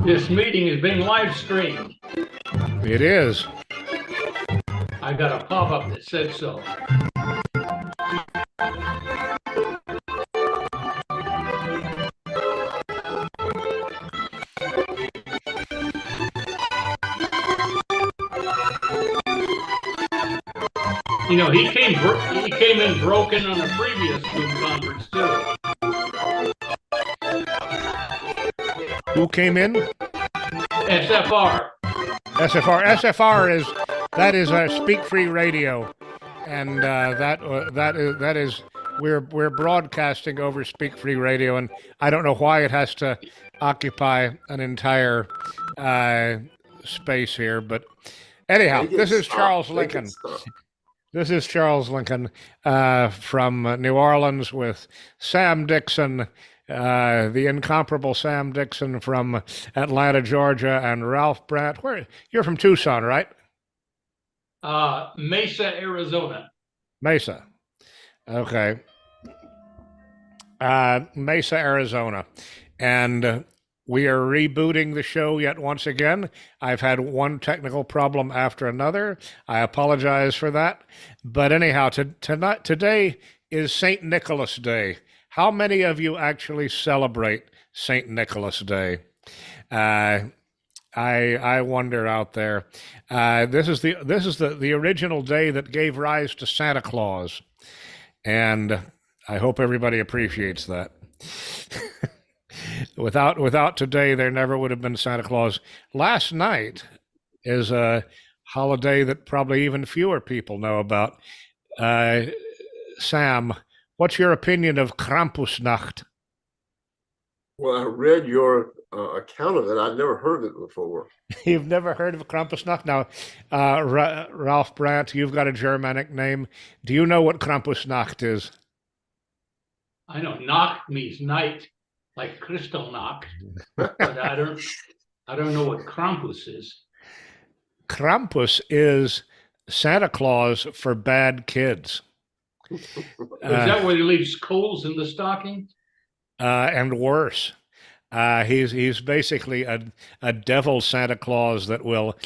This meeting is being live streamed. It is. I got a pop-up that said so. You know, he came in broken on a previous Zoom conference too. Who came in? SFR. SFR is a Speak Free Radio, and that is we're broadcasting over Speak Free Radio, and I don't know why it has to occupy an entire space here, but anyhow, this is Charles Lincoln. This is Charles Lincoln from New Orleans with Sam Dickson, the incomparable Sam Dickson from Atlanta, Georgia, and Ralph Brandt. You're from Tucson, right? Mesa, Arizona. Mesa. Okay. Mesa, Arizona. And we are rebooting the show yet once again. I've had one technical problem after another. I apologize for that. But anyhow, today is St. Nicholas Day. How many of you actually celebrate St. Nicholas Day? I wonder out there. This is the original day that gave rise to Santa Claus, and I hope everybody appreciates that. Without today, there never would have been Santa Claus. Last night is a holiday that probably even fewer people know about. Sam, what's your opinion of KRAMPUSNACHT? Well, I read your account of it. I've never heard of it before. You've never heard of KRAMPUSNACHT? Now, Ralph Brandt, you've got a Germanic name. Do you know what KRAMPUSNACHT is? I know Nacht means night, like Kristallnacht, but I don't know what Krampus is. Krampus is Santa Claus for bad kids. Is that where he leaves coals in the stocking? And worse. He's basically a devil Santa Claus that will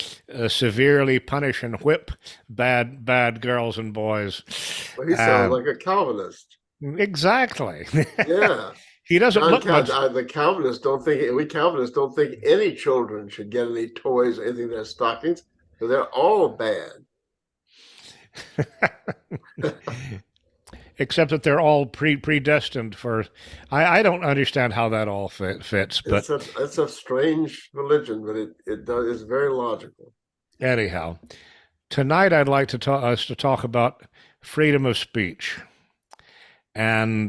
severely punish and whip bad girls and boys. Well, he sounds like a Calvinist. Exactly. Yeah. He doesn't look much. We Calvinists don't think any children should get any toys or anything in their stockings, so they're all bad. Except that they're all predestined for. I don't understand how that all fits, but it's a strange religion, but it's very logical. Anyhow, tonight I'd like to talk about freedom of speech, and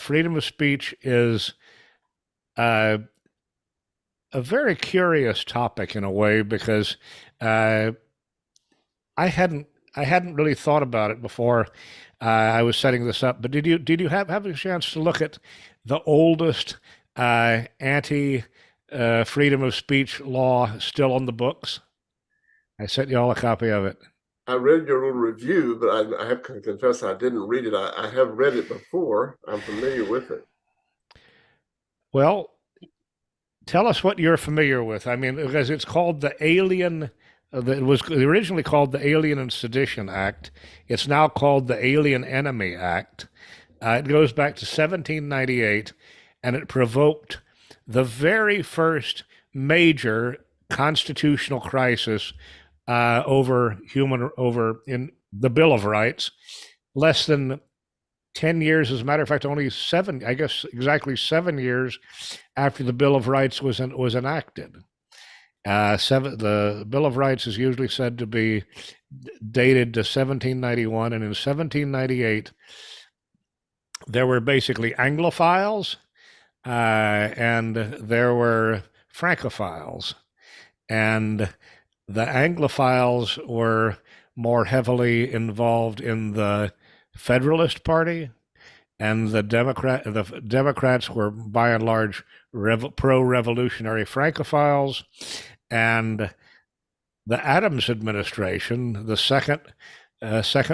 freedom of speech is a very curious topic in a way, because I hadn't really thought about it before. I was setting this up, but did you have a chance to look at the oldest anti freedom of speech law still on the books? I sent you all a copy of it. I read your little review, but I have to confess I didn't read it. I have read it before. I'm familiar with it. Well, tell us what you're familiar with. I mean, because it's called the Alien. It was originally called the Alien and Sedition Act. It's now called the Alien Enemy Act. It goes back to 1798, and it provoked the very first major constitutional crisis over in the Bill of Rights. Less than 10 years, as a matter of fact, only exactly 7 years after the Bill of Rights was enacted. The Bill of Rights is usually said to be dated to 1791, and in 1798 there were basically Anglophiles and there were Francophiles, and the Anglophiles were more heavily involved in the Federalist Party, and the Democrats were by and large pro-revolutionary Francophiles. And the Adams administration, the second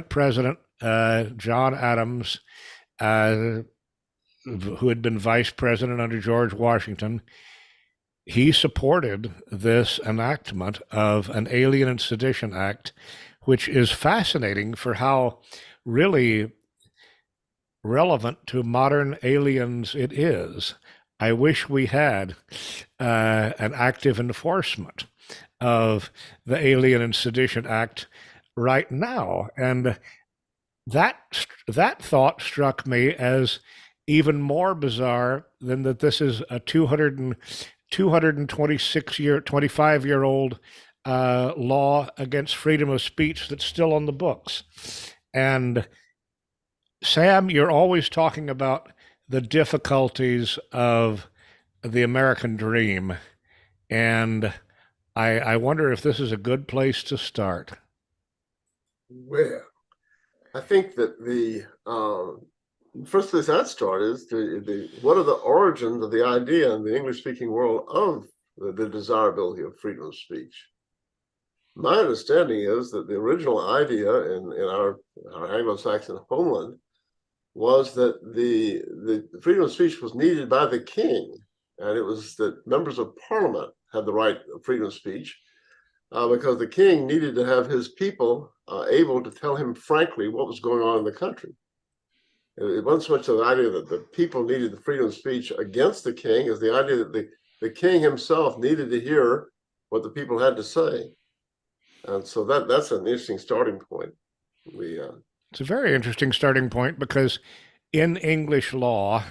president, John Adams, who had been vice president under George Washington, he supported this enactment of an Alien and Sedition Act, which is fascinating for how really relevant to modern aliens it is. I wish we had an active enforcement of the Alien and Sedition Act right now. And that thought struck me as even more bizarre than that this is a 25-year-old law against freedom of speech that's still on the books. And Sam, you're always talking about the difficulties of the American dream. And I wonder if this is a good place to start. Well, I think that the first place I'd start is what are the origins of the idea in the English-speaking world of the desirability of freedom of speech? My understanding is that the original idea in our Anglo-Saxon homeland was that the freedom of speech was needed by the king, and it was that members of parliament had the right of freedom of speech because the king needed to have his people able to tell him frankly what was going on in the country. It wasn't so much the idea that the people needed the freedom of speech against the king as the idea that the king himself needed to hear what the people had to say. And so that's an interesting starting point. It's a very interesting starting point because in English law,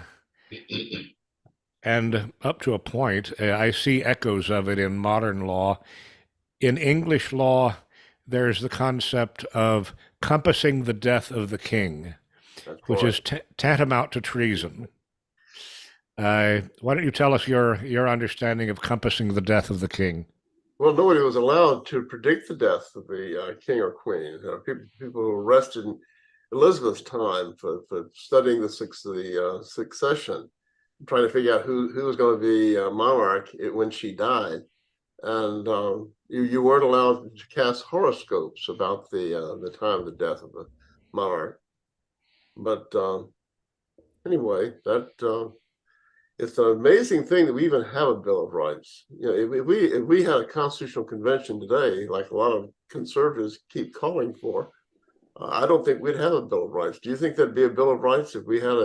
and up to a point, I see echoes of it in modern law. In English law, there's the concept of compassing the death of the king, which is tantamount to treason. Why don't you tell us your understanding of compassing the death of the king? Well, nobody was allowed to predict the death of the king or queen. People who were arrested in Elizabeth's time for studying the succession, trying to figure out who was going to be monarch when she died. And you weren't allowed to cast horoscopes about the time of the death of the monarch. But anyway, it's an amazing thing that we even have a Bill of Rights. You know, if we had a constitutional convention today, like a lot of conservatives keep calling for, I don't think we'd have a Bill of Rights. Do you think there'd be a Bill of Rights if we had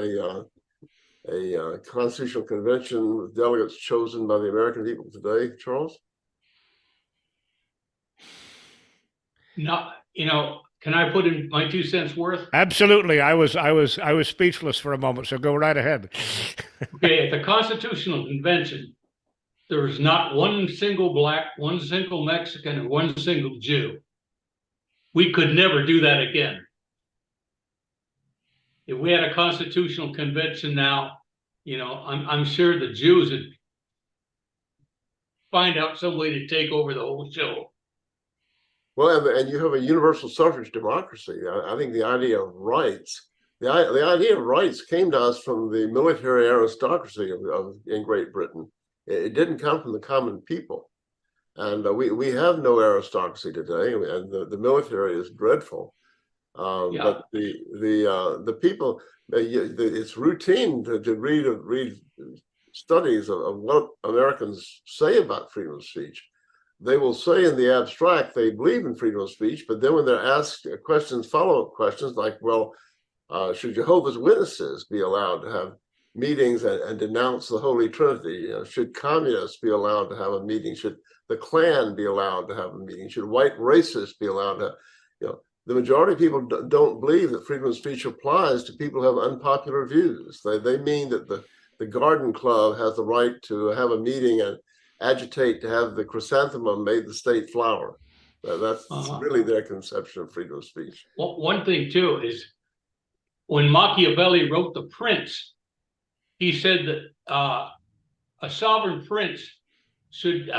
a constitutional convention with delegates chosen by the American people today, Charles? No, can I put in my 2 cents worth? Absolutely. I was speechless for a moment, so go right ahead. Okay, at the Constitutional Convention, there was not one single black, one single Mexican, and one single Jew. We could never do that again. If we had a constitutional convention now, I'm sure the Jews would find out some way to take over the whole show. Well, and you have a universal suffrage democracy. I think the idea of rights, the idea of rights came to us from the military aristocracy in Great Britain. It didn't come from the common people. And we have no aristocracy today, and the military is dreadful. But the people, it's routine to read studies of what Americans say about freedom of speech. They will say in the abstract they believe in freedom of speech, but then when they're asked questions, follow-up questions like, well, should Jehovah's Witnesses be allowed to have meetings and denounce the Holy Trinity? Should communists be allowed to have a meeting? Should the Klan be allowed to have a meeting? Should white racists be allowed to? The majority of people don't believe that freedom of speech applies to people who have unpopular views. They mean that the Garden Club has the right to have a meeting and agitate to have the chrysanthemum made the state flower. That's really their conception of freedom of speech. Well, one thing too is when Machiavelli wrote The Prince, he said that a sovereign prince should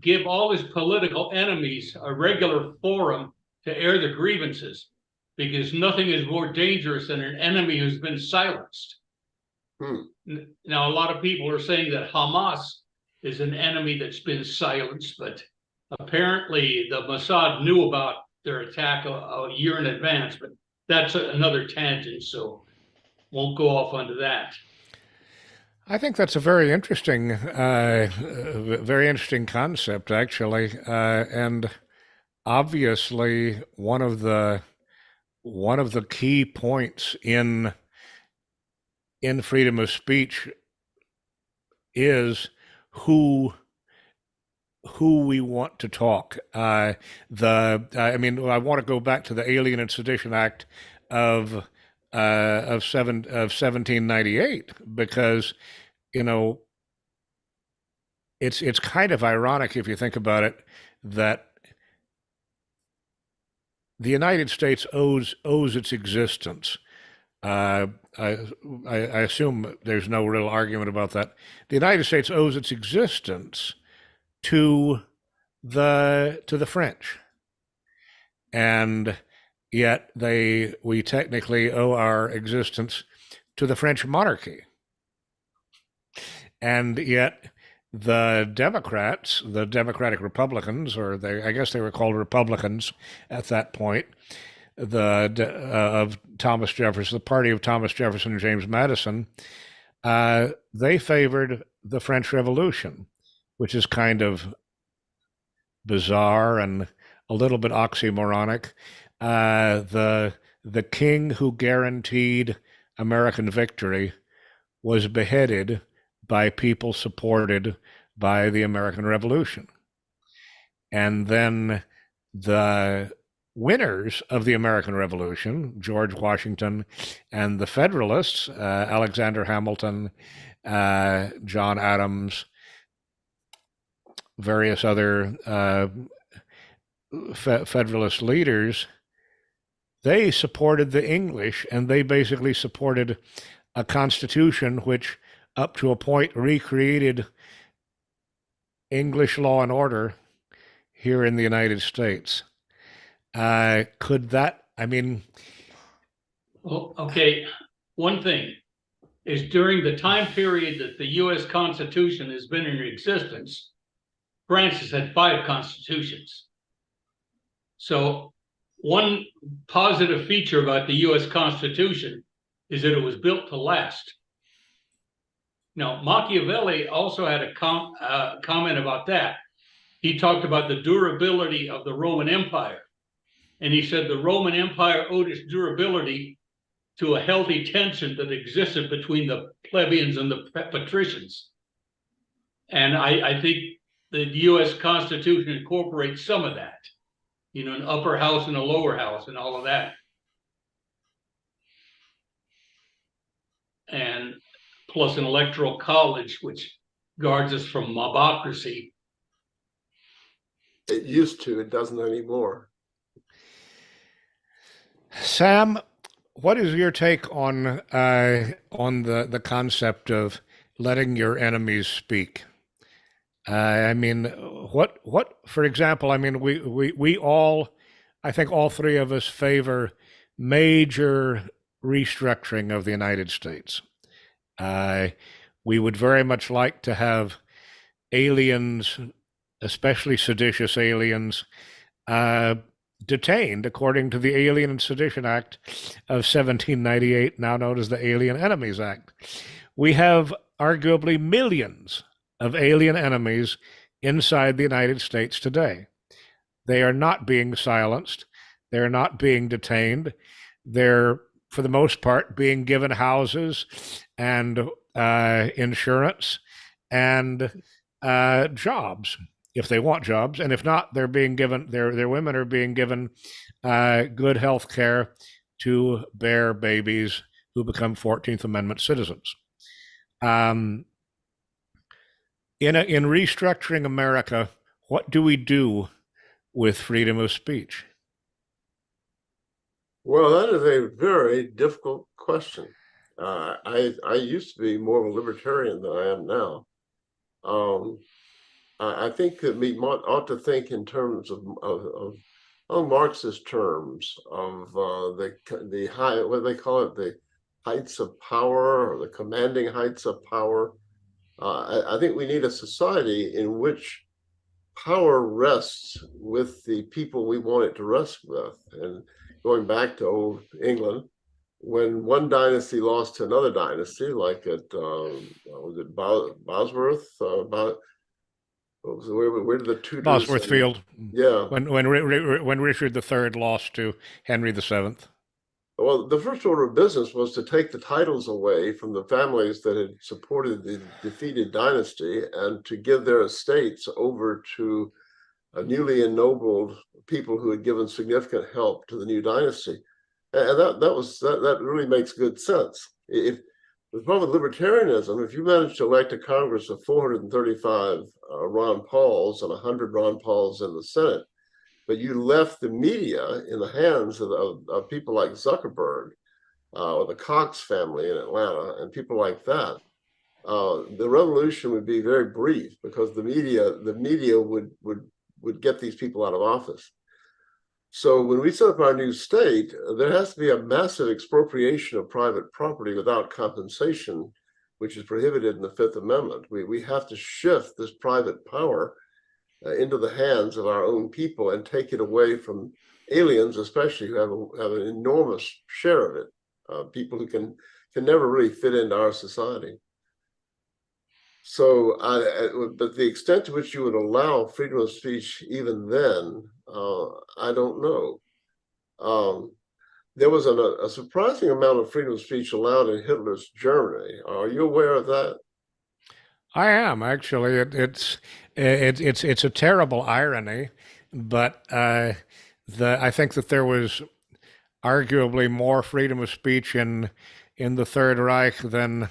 give all his political enemies a regular forum to air the grievances, because nothing is more dangerous than an enemy who's been silenced. Now, a lot of people are saying that Hamas is an enemy that's been silenced, but apparently the Mossad knew about their attack a year in advance, but that's another tangent, so won't go off onto that. I think that's a very interesting concept, actually, and obviously one of the key points in freedom of speech is who who we want to talk. I mean, I want to go back to the Alien and Sedition Act of 1798 because you know it's kind of ironic if you think about it that the United States owes its existence. Uh, I, I assume there's no real argument about that. The United States owes its existence to the French, and yet we technically owe our existence to the French monarchy, and yet the Democrats, the Democratic Republicans, or I guess they were called Republicans at that point, of Thomas Jefferson, the party of Thomas Jefferson and James Madison, they favored the French Revolution, which is kind of bizarre and a little bit oxymoronic. The king who guaranteed American victory was beheaded by people supported by the American Revolution. And then the winners of the American Revolution, George Washington and the Federalists, Alexander Hamilton, John Adams, various other Federalist leaders, they supported the English, and they basically supported a constitution which, up to a point, recreated English law and order here in the United States. Could that, I mean... Well, okay, one thing is during the time period that the U.S. Constitution has been in existence, France has had 5 constitutions. So one positive feature about the U.S. Constitution is that it was built to last. Now, Machiavelli also had a comment about that. He talked about the durability of the Roman Empire. And he said the Roman Empire owed its durability to a healthy tension that existed between the plebeians and the patricians. And I think the U.S. Constitution incorporates some of that, you know, an upper house and a lower house and all of that. And plus an electoral college, which guards us from mobocracy. It used to, it doesn't anymore. Sam, what is your take on the concept of letting your enemies speak? I mean, what, for example, I mean, we all, I think all three of us favor major restructuring of the United States. We would very much like to have aliens, especially seditious aliens, detained according to the Alien and Sedition Act of 1798, now known as the Alien Enemies Act. We have arguably millions of alien enemies inside the United States today. They are not being silenced. They're not being detained. They're, for the most part, being given houses and insurance and jobs, if they want jobs. And if not, they're being given, their women are being given good health care to bear babies who become 14th Amendment citizens. In restructuring America, what do we do with freedom of speech? Well, that is a very difficult question. I used to be more of a libertarian than I am now. I think that we ought to think in terms of Marxist terms of the high, what do they call it, the heights of power, or the commanding heights of power. I think we need a society in which power rests with the people we want it to rest with. And going back to old England, when one dynasty lost to another dynasty, like at was it Bosworth? What was where did the Tudors? Bosworth Field. Yeah. When Richard III lost to Henry VII. Well, the first order of business was to take the titles away from the families that had supported the defeated dynasty and to give their estates over to newly ennobled people who had given significant help to the new dynasty. And that really makes good sense. If the problem with libertarianism, if you manage to elect a Congress of 435 Ron Pauls and 100 Ron Pauls in the Senate, but you left the media in the hands of people like Zuckerberg or the Cox family in Atlanta and people like that, the revolution would be very brief because the media would get these people out of office. So when we set up our new state, there has to be a massive expropriation of private property without compensation, which is prohibited in the Fifth Amendment. We have to shift this private power into the hands of our own people and take it away from aliens, especially who have an enormous share of it, people who can never really fit into our society. So, but the extent to which you would allow freedom of speech even then, I don't know. There was a surprising amount of freedom of speech allowed in Hitler's Germany. Are you aware of that? I am actually. It's a terrible irony, but I think that there was arguably more freedom of speech in the Third Reich than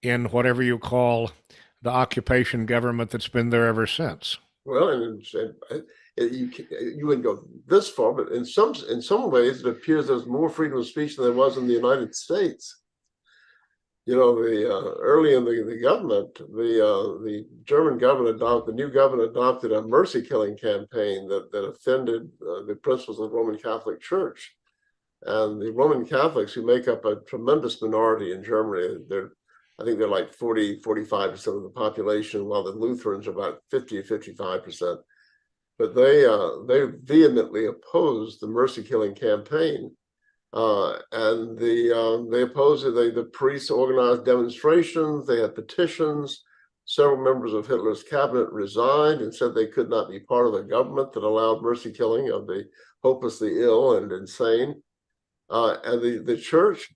in whatever you call the occupation government that's been there ever since. Well, and you wouldn't go this far, but in some ways, it appears there's more freedom of speech than there was in the United States. You know, early in the government, the German government the new government adopted a mercy killing campaign that offended the principles of the Roman Catholic Church, and the Roman Catholics, who make up a tremendous minority in Germany, I think they're like 45% of the population, while the Lutherans are about 50 or 55%. But they vehemently opposed the mercy killing campaign. And they opposed it. The priests organized demonstrations. They had petitions. Several members of Hitler's cabinet resigned and said they could not be part of a government that allowed mercy killing of the hopelessly ill and insane. And the church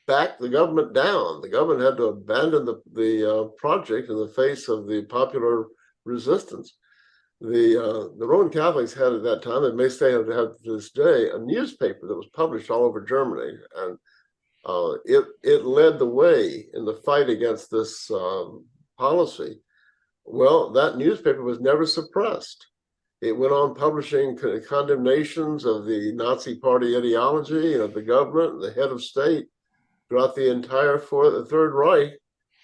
backed the government down. The government had to abandon the project in the face of the popular resistance. The Roman Catholics had at that time, and may still have to this day, a newspaper that was published all over Germany, and it led the way in the fight against this policy. Well, that newspaper was never suppressed. It went on publishing condemnations of the Nazi Party ideology and of the government and the head of state throughout the entire Third Reich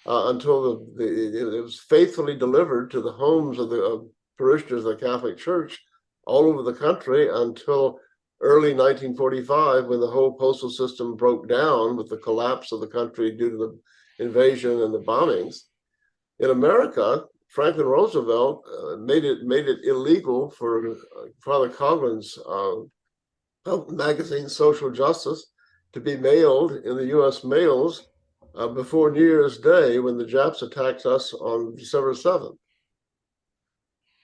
until it was faithfully delivered to the homes of the parishioners of the Catholic Church all over the country until early 1945, when the whole postal system broke down with the collapse of the country due to the invasion and the bombings. In America, Franklin Roosevelt made it illegal for Father Coughlin's magazine Social Justice to be mailed in the U.S. mails before New Year's Day, when the Japs attacked us on December 7th.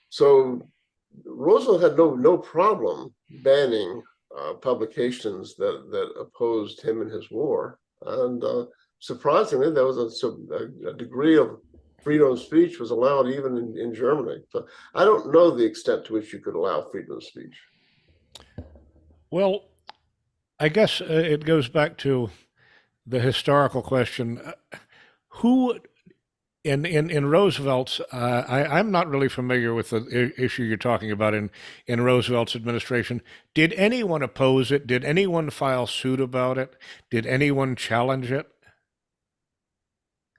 So Roosevelt had no problem banning publications that opposed him in his war. And surprisingly, there was a degree of freedom of speech was allowed even in Germany. So I don't know the extent to which you could allow freedom of speech. Well, I guess it goes back to the historical question. Who in Roosevelt's, I'm not really familiar with the issue you're talking about in Roosevelt's administration. Did anyone oppose it? Did anyone file suit about it? Did anyone challenge it?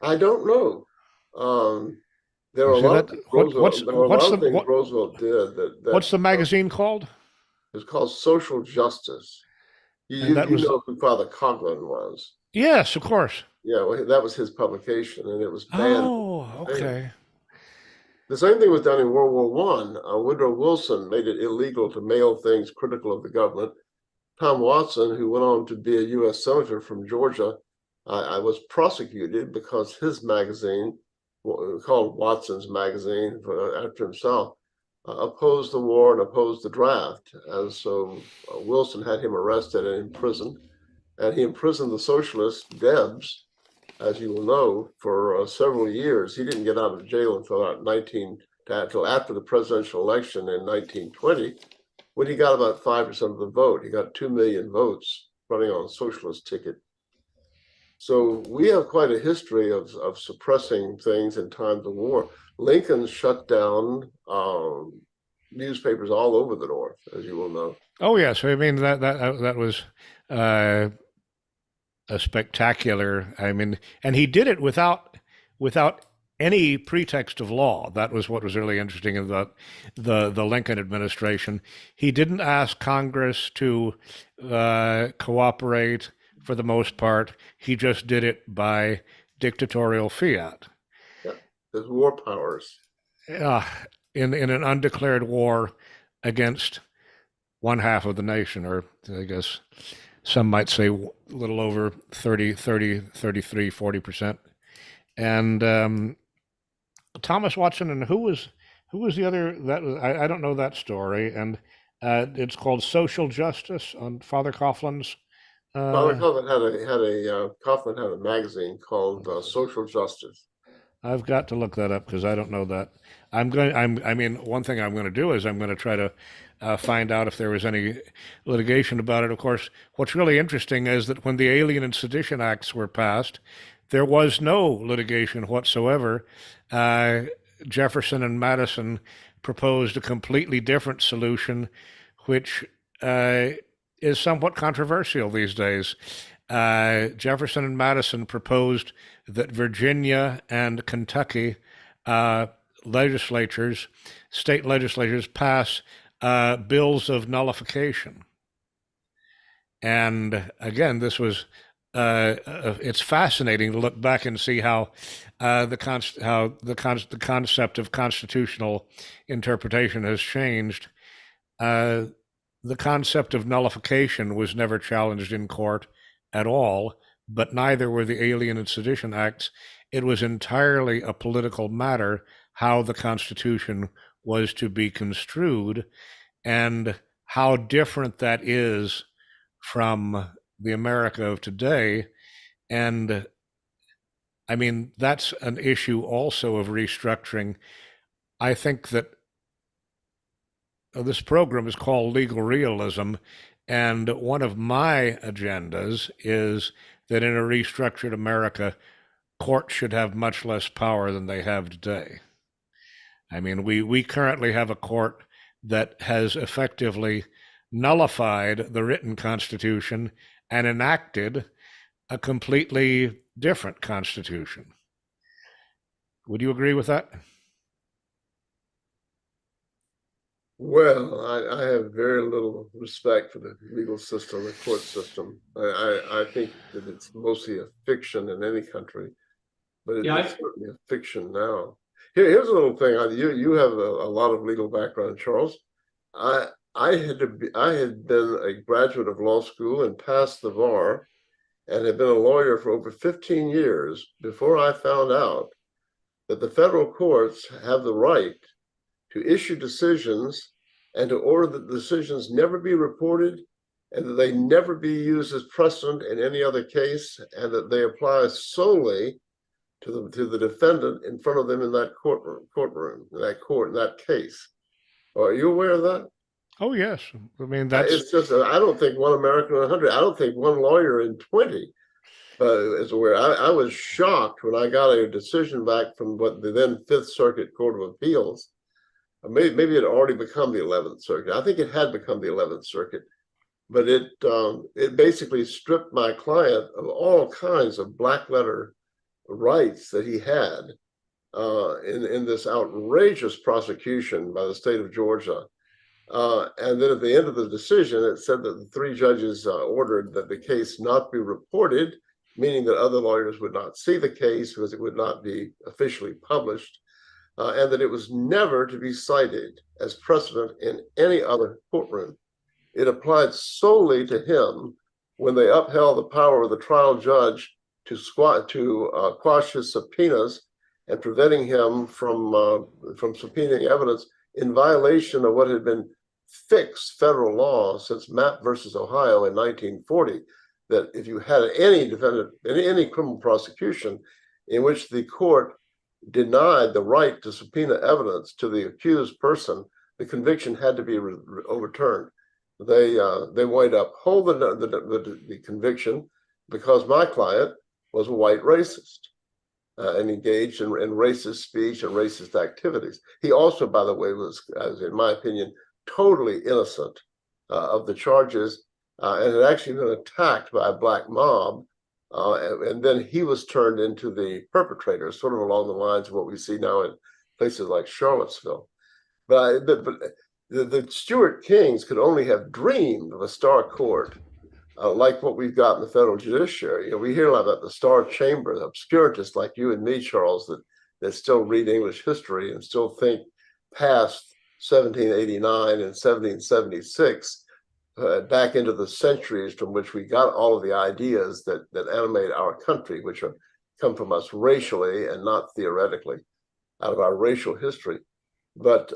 I don't know. There are a lot of things Roosevelt did. What's the magazine called? It's called Social Justice. You know who Father Coughlin was. Yes, of course. Yeah, well, that was his publication, and it was banned. Oh, okay. The same thing was done in World War I. Woodrow Wilson made it illegal to mail things critical of the government. Tom Watson, who went on to be a U.S. Senator from Georgia, I was prosecuted because his magazine, called Watson's Magazine after himself, opposed the war and opposed the draft. And so Wilson had him arrested and imprisoned. And he imprisoned the socialist Debs, as you will know, for several years. He didn't get out of jail until after the presidential election in 1920, when he got about 5% of the vote. He got 2 million votes running on a socialist ticket. So we have quite a history of suppressing things in times of war. Lincoln shut down newspapers all over the North, as you will know. Oh yes, I mean that was a spectacular. I mean, and he did it without any pretext of law. That was what was really interesting about the Lincoln administration. He didn't ask Congress to cooperate for the most part. He just did it by dictatorial fiat. Yeah, there's war powers. In an undeclared war against one half of the nation, or I guess some might say a little over 40%. And Thomas Watson, and who was the other? That I don't know that story. And it's called Social Justice on Father Coughlin's. Father Coughlin had a magazine called Social Justice. I've got to look that up because I don't know that. I mean, one thing I'm going to do is I'm going to try to find out if there was any litigation about it. Of course, what's really interesting is that when the Alien and Sedition Acts were passed, there was no litigation whatsoever. Jefferson and Madison proposed a completely different solution, which is somewhat controversial these days. Jefferson and Madison proposed that Virginia and Kentucky state legislatures pass bills of nullification. And again, this was it's fascinating to look back and see how the concept of constitutional interpretation has changed. The concept of nullification was never challenged in court at all, but neither were the Alien and Sedition Acts. It was entirely a political matter how the Constitution was to be construed, and how different that is from the America of today. And I mean, that's an issue also of restructuring. I think that this program is called Legal Realism, and one of my agendas is that in a restructured America, courts should have much less power than they have today. I mean, we currently have a court that has effectively nullified the written Constitution and enacted a completely different Constitution. Would you agree with that? Well, I have very little respect for the legal system, the court system. I think that it's mostly a fiction in any country, but it's certainly a fiction now. Here's a little thing. You have a lot of legal background, Charles. I had been a graduate of law school and passed the bar, and had been a lawyer for over 15 years before I found out that the federal courts have the right to issue decisions and to order that the decisions never be reported, and that they never be used as precedent in any other case, and that they apply solely to the defendant in front of them in that courtroom, in that case. Are you aware of that? Oh yes, I mean that's. It's just I don't think one American in 100. I don't think one lawyer in 20 is aware. I was shocked when I got a decision back from what the then Fifth Circuit Court of Appeals. Maybe it had already become the 11th Circuit. I think it had become the 11th Circuit, but it basically stripped my client of all kinds of black letter rights that he had in this outrageous prosecution by the state of Georgia. And then at the end of the decision, it said that the three judges ordered that the case not be reported, meaning that other lawyers would not see the case because it would not be officially published, and that it was never to be cited as precedent in any other courtroom. it applied solely to him when they upheld the power of the trial judge to quash his subpoenas and preventing him from subpoenaing evidence in violation of what had been fixed federal law since Mapp versus Ohio in 1940, that if you had any defendant in any criminal prosecution in which the court denied the right to subpoena evidence to the accused person, the conviction had to be overturned. They wind up holding the conviction because my client was a white racist and engaged in racist speech and racist activities. He also, by the way, was, in my opinion, totally innocent of the charges and had actually been attacked by a black mob. And then he was turned into the perpetrator, sort of along the lines of what we see now in places like Charlottesville. But the Stuart Kings could only have dreamed of a star court like what we've got in the federal judiciary. You know, we hear a lot about the Star Chamber, the obscurantists like you and me, Charles, that still read English history and still think past 1789 and 1776, back into the centuries from which we got all of the ideas that animate our country, which come from us racially and not theoretically, out of our racial history. But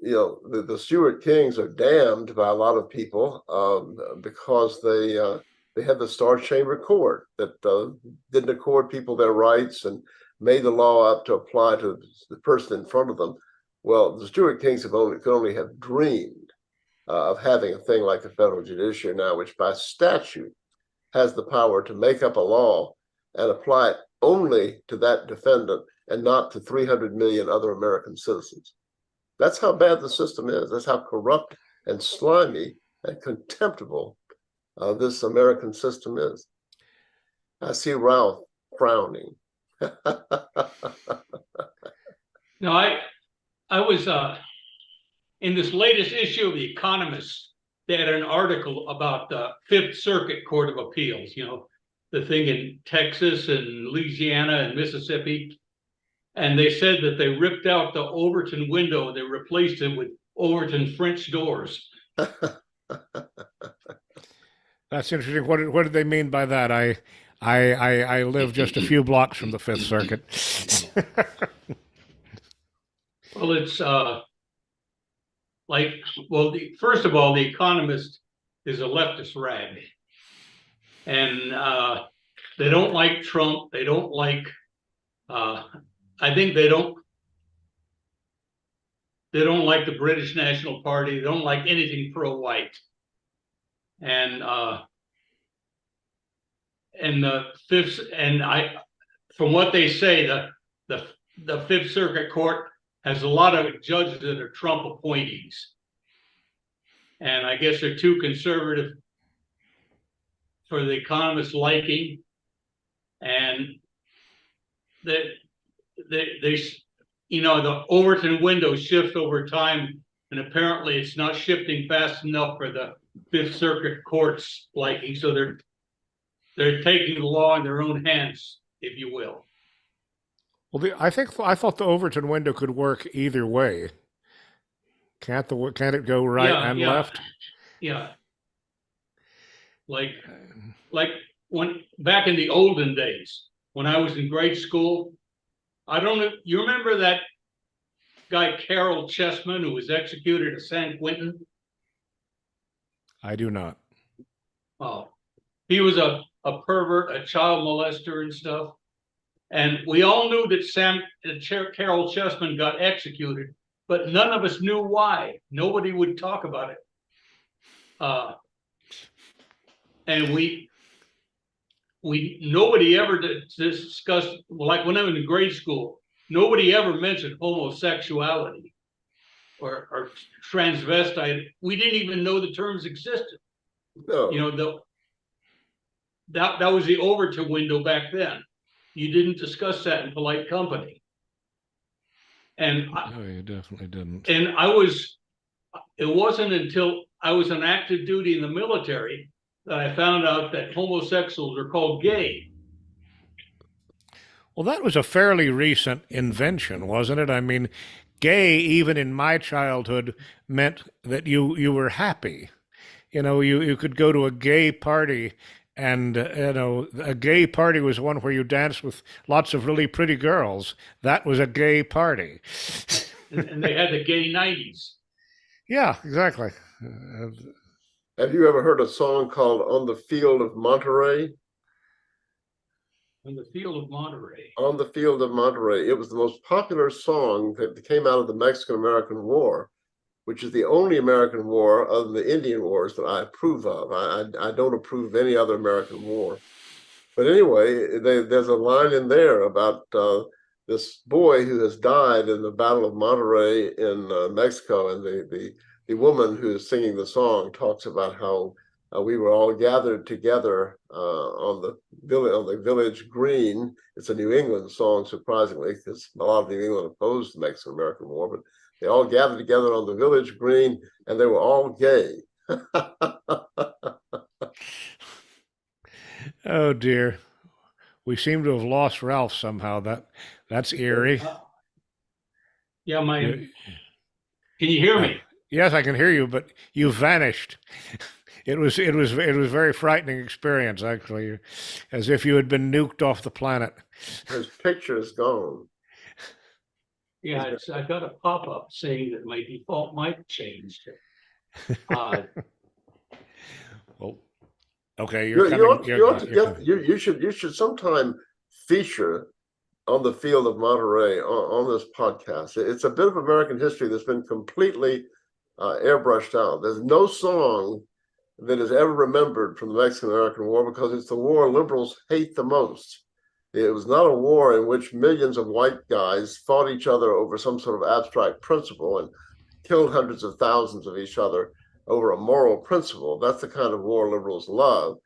you know, the Stuart Kings are damned by a lot of people because they had the Star Chamber Court that didn't accord people their rights and made the law up to apply to the person in front of them. Well, the Stuart Kings could only have dreamed of having a thing like the federal judiciary now, which by statute has the power to make up a law and apply it only to that defendant and not to 300 million other American citizens. That's how bad the system is. That's how corrupt and slimy and contemptible this American system is. I see Ralph frowning. No, I was in this latest issue of The Economist. They had an article about the Fifth Circuit Court of Appeals, you know, the thing in Texas and Louisiana and Mississippi. And they said that they ripped out the Overton window and they replaced it with Overton French doors. That's interesting. What did they mean by that? I live just a few blocks from the Fifth Circuit. Well, it's first of all, The Economist is a leftist rag, and they don't like Trump. They don't like. I think they don't like the British National Party. They don't like anything pro-white. And the fifth, from what they say, the Fifth Circuit Court has a lot of judges that are Trump appointees. And I guess they're too conservative for The Economist's liking. And they you know, the Overton window shifts over time, and apparently it's not shifting fast enough for the Fifth Circuit Court's liking. So they're taking the law in their own hands, if you will. Well, I thought the Overton window could work either way. Can't it go right and left? Yeah. Like when back in the olden days, when I was in grade school, I don't know, you remember that guy Carol Chessman who was executed at San Quentin? I do not. Oh, he was a pervert, a child molester and stuff. And we all knew that Carol Chessman got executed, but none of us knew why. Nobody would talk about it. And nobody ever discussed, like when I was in grade school, nobody ever mentioned homosexuality or transvestite. We didn't even know the terms existed. No. You know, that was the Overton window back then. You didn't discuss that in polite company. And no, you definitely didn't. And it wasn't until I was on active duty in the military that I found out that homosexuals are called gay. Well, that was a fairly recent invention, wasn't it? I mean, gay, even in my childhood, meant that you were happy. You could go to a gay party, and a gay party was one where you danced with lots of really pretty girls. That was a gay party. And they had the gay 90s. Yeah, exactly. Have you ever heard a song called "On the Field of Monterey"? On the Field of Monterey. On the Field of Monterey. It was the most popular song that came out of the Mexican-American War, which is the only American war other than the Indian Wars that I approve of. I don't approve of any other American war. But anyway, there's a line in there about this boy who has died in the Battle of Monterey in Mexico, and the woman who is singing the song talks about how we were all gathered together on the village green. It's a New England song, surprisingly, because a lot of New England opposed the Mexican-American War, but they all gathered together on the village green, and they were all gay. Oh dear, we seem to have lost Ralph somehow. That's eerie. Yeah, can you hear me? Yes, I can hear you, but you vanished. It was a very frightening experience, actually, as if you had been nuked off the planet. His picture is gone. Yeah, I got a pop-up saying that my default mic changed. Well, okay, you should sometime feature On the Field of Monterey on this podcast. It's a bit of American history that's been completely airbrushed out. There's no song that is ever remembered from the Mexican-American War because it's the war liberals hate the most. It was not a war in which millions of white guys fought each other over some sort of abstract principle and killed hundreds of thousands of each other over a moral principle. That's the kind of war liberals love.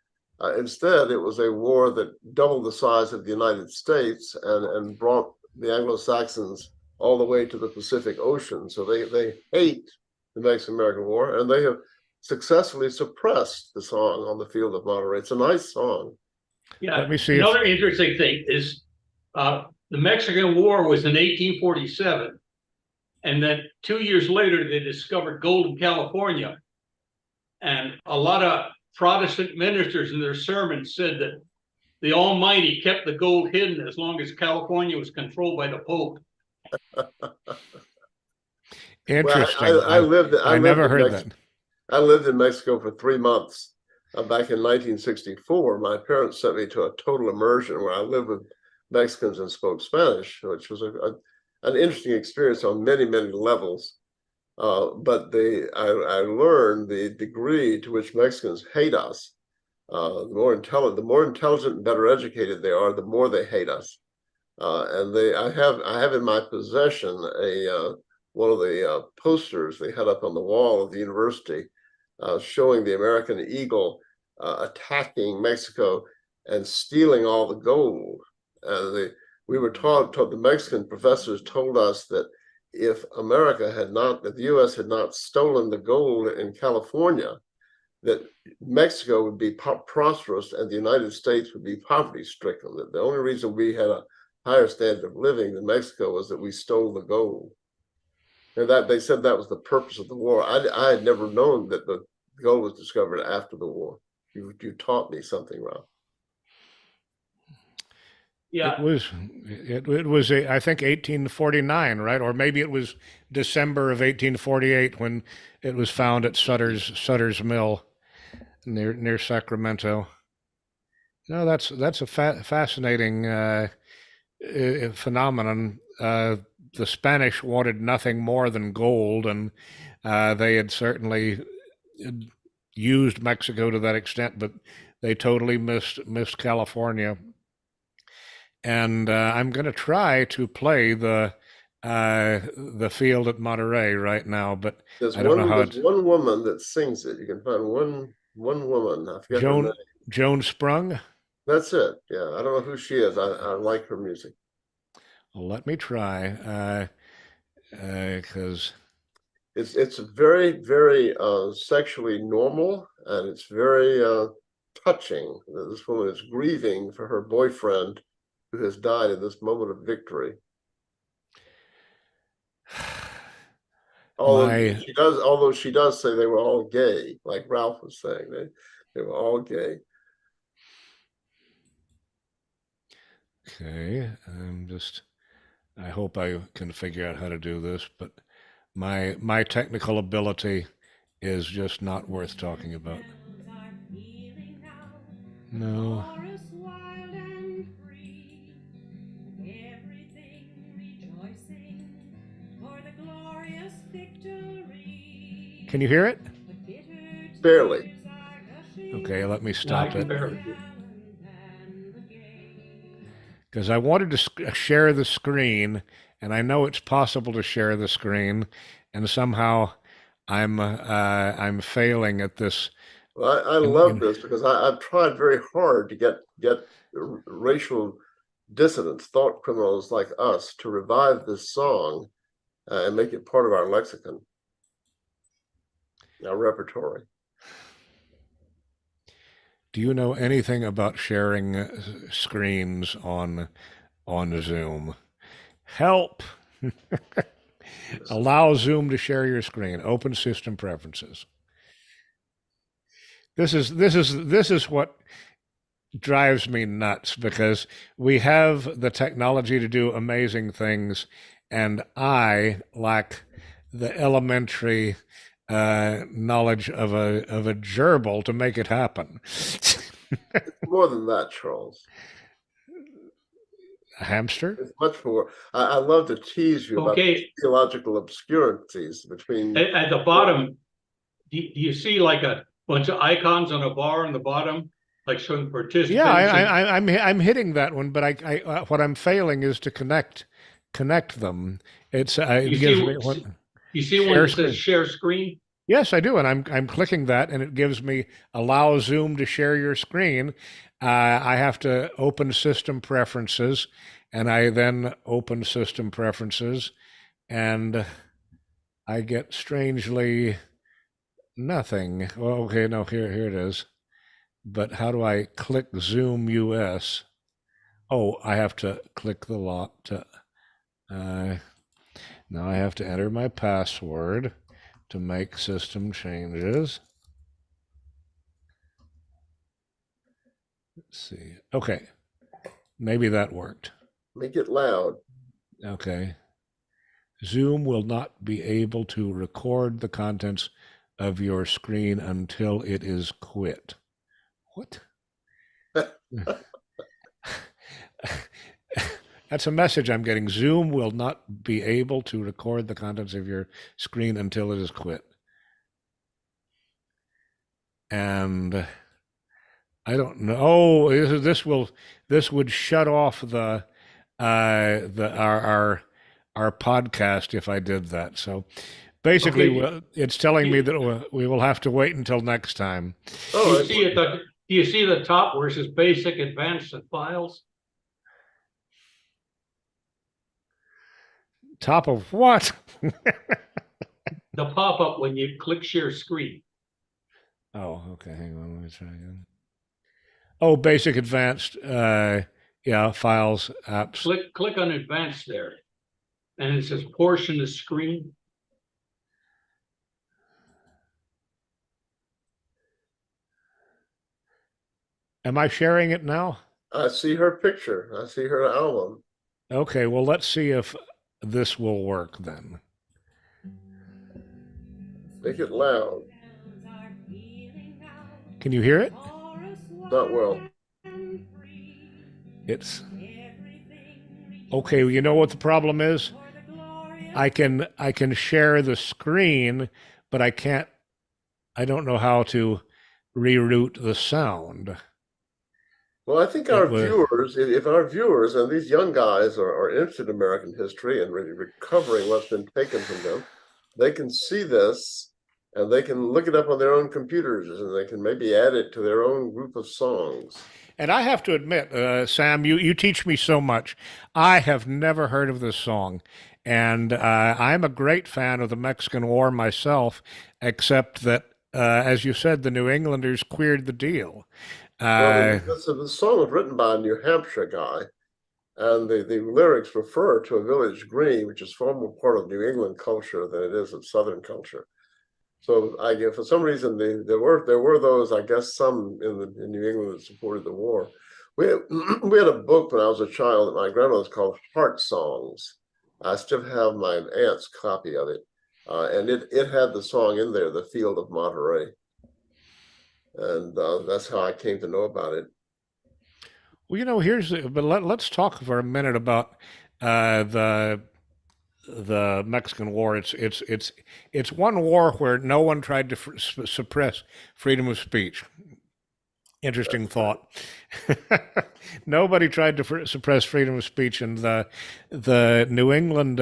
Instead, it was a war that doubled the size of the United States and brought the Anglo-Saxons all the way to the Pacific Ocean. So they hate the Mexican-American War, and they have successfully suppressed the song On the Field of Monterey. It's a nice song. Yeah, let me see. Another interesting thing is the Mexican War was in 1847, and then 2 years later they discovered gold in California, and a lot of Protestant ministers in their sermons said that the Almighty kept the gold hidden as long as California was controlled by the Pope. Interesting. Well, I never heard that. I lived in Mexico for 3 months. Back in 1964, my parents sent me to a total immersion where I lived with Mexicans and spoke Spanish, which was an interesting experience on many, many levels. But I learned the degree to which Mexicans hate us. The more intelligent and better educated they are, the more they hate us. And I have in my possession one of the posters they had up on the wall of the university showing the American eagle attacking Mexico and stealing all the gold. We were taught, the Mexican professors told us that if the U.S. had not stolen the gold in California, that Mexico would be prosperous and the United States would be poverty-stricken. That the only reason we had a higher standard of living than Mexico was that we stole the gold. And that they said that was the purpose of the war. I had never known that the gold was discovered after the war. You taught me something, Ralph. Yeah, it was I think 1849, right? Or maybe it was December of 1848 when it was found at Sutter's Mill near Sacramento. No, that's a fascinating phenomenon. The Spanish wanted nothing more than gold, and they had certainly used Mexico to that extent, but they totally missed California. And I'm going to try to play the Field at Monterey right now, but I don't know how. There's one woman that sings it. You can find one woman. I forget her name. Joan Sprung. That's it. Yeah, I don't know who she is. I like her music. Well, let me try, because it's very, very sexually normal, and it's very touching. This woman is grieving for her boyfriend who has died in this moment of victory. Although she does say they were all gay, like Ralph was saying, they were all gay. Okay, I hope I can figure out how to do this, but my technical ability is just not worth talking about. No. Can you hear it? Barely. Okay, let me I stop can it. barely hear. Because I wanted to share the screen, and I know it's possible to share the screen, and somehow I'm failing at this. Well, I love this because I've tried very hard to get racial dissidents, thought criminals like us, to revive this song and make it part of our lexicon, our repertory. Do you know anything about sharing screens on Zoom? Help! Allow Zoom to share your screen. Open system preferences. This is what drives me nuts, because we have the technology to do amazing things, and I lack the elementary knowledge of a gerbil to make it happen. It's more than that, Charles. A hamster? It's much more. I love to tease you about theological obscurities between. At the bottom, do you see like a bunch of icons on a bar on the bottom, like showing participants? Yeah, I'm hitting that one, but I what I'm failing is to connect them. It's you see one that says share screen? Yes, I do, and I'm clicking that, and it gives me allow Zoom to share your screen. I have to open system preferences, and I then open system preferences, and I get strangely nothing. Well, okay, no, here it is. But how do I click Zoom US? Oh, I have to click the lock to. Now I have to enter my password to make system changes. Let's see. Okay. Maybe that worked. Make it loud. Okay. Zoom will not be able to record the contents of your screen until it is quit. What? That's a message I'm getting. Zoom will not be able to record the contents of your screen until it is quit. And I don't know. Oh, this would shut off our podcast if I did that. So basically, okay, it's telling me that we will have to wait until next time. Oh, do you see the top where it says basic, advanced, and files? Top of what? The pop-up when you click share screen. Oh, okay. Hang on, let me try again. Oh, basic, advanced, yeah, files, apps. Click on advanced there, and it says portion of screen. Am I sharing it now? I see her picture. I see her album. Okay, well, let's see if this will work then. Make it loud. Can you hear it? Not well. It's okay. You know what the problem is? I can share the screen, but I don't know how to reroute the sound. Well, I think our viewers, if our viewers, and these young guys are interested in American history and recovering what's been taken from them, they can see this and they can look it up on their own computers, and they can maybe add it to their own group of songs. And I have to admit, Sam, you teach me so much. I have never heard of this song. And I'm a great fan of the Mexican War myself, except that, as you said, the New Englanders queered the deal. Well, the song was written by a New Hampshire guy, And the lyrics refer to a village green, which is far more part of New England culture than it is of Southern culture. So I guess for some reason there were those, I guess, some in New England that supported the war. We we had a book when I was a child at my grandmother's called Heart Songs. I still have my aunt's copy of it, and it had the song in there, "The Field of Monterey," and that's how I came to know about it. Well, but let's talk for a minute about the Mexican War. It's one war where no one tried to suppress freedom of speech. Interesting thought. Nobody tried to suppress freedom of speech, and the New England,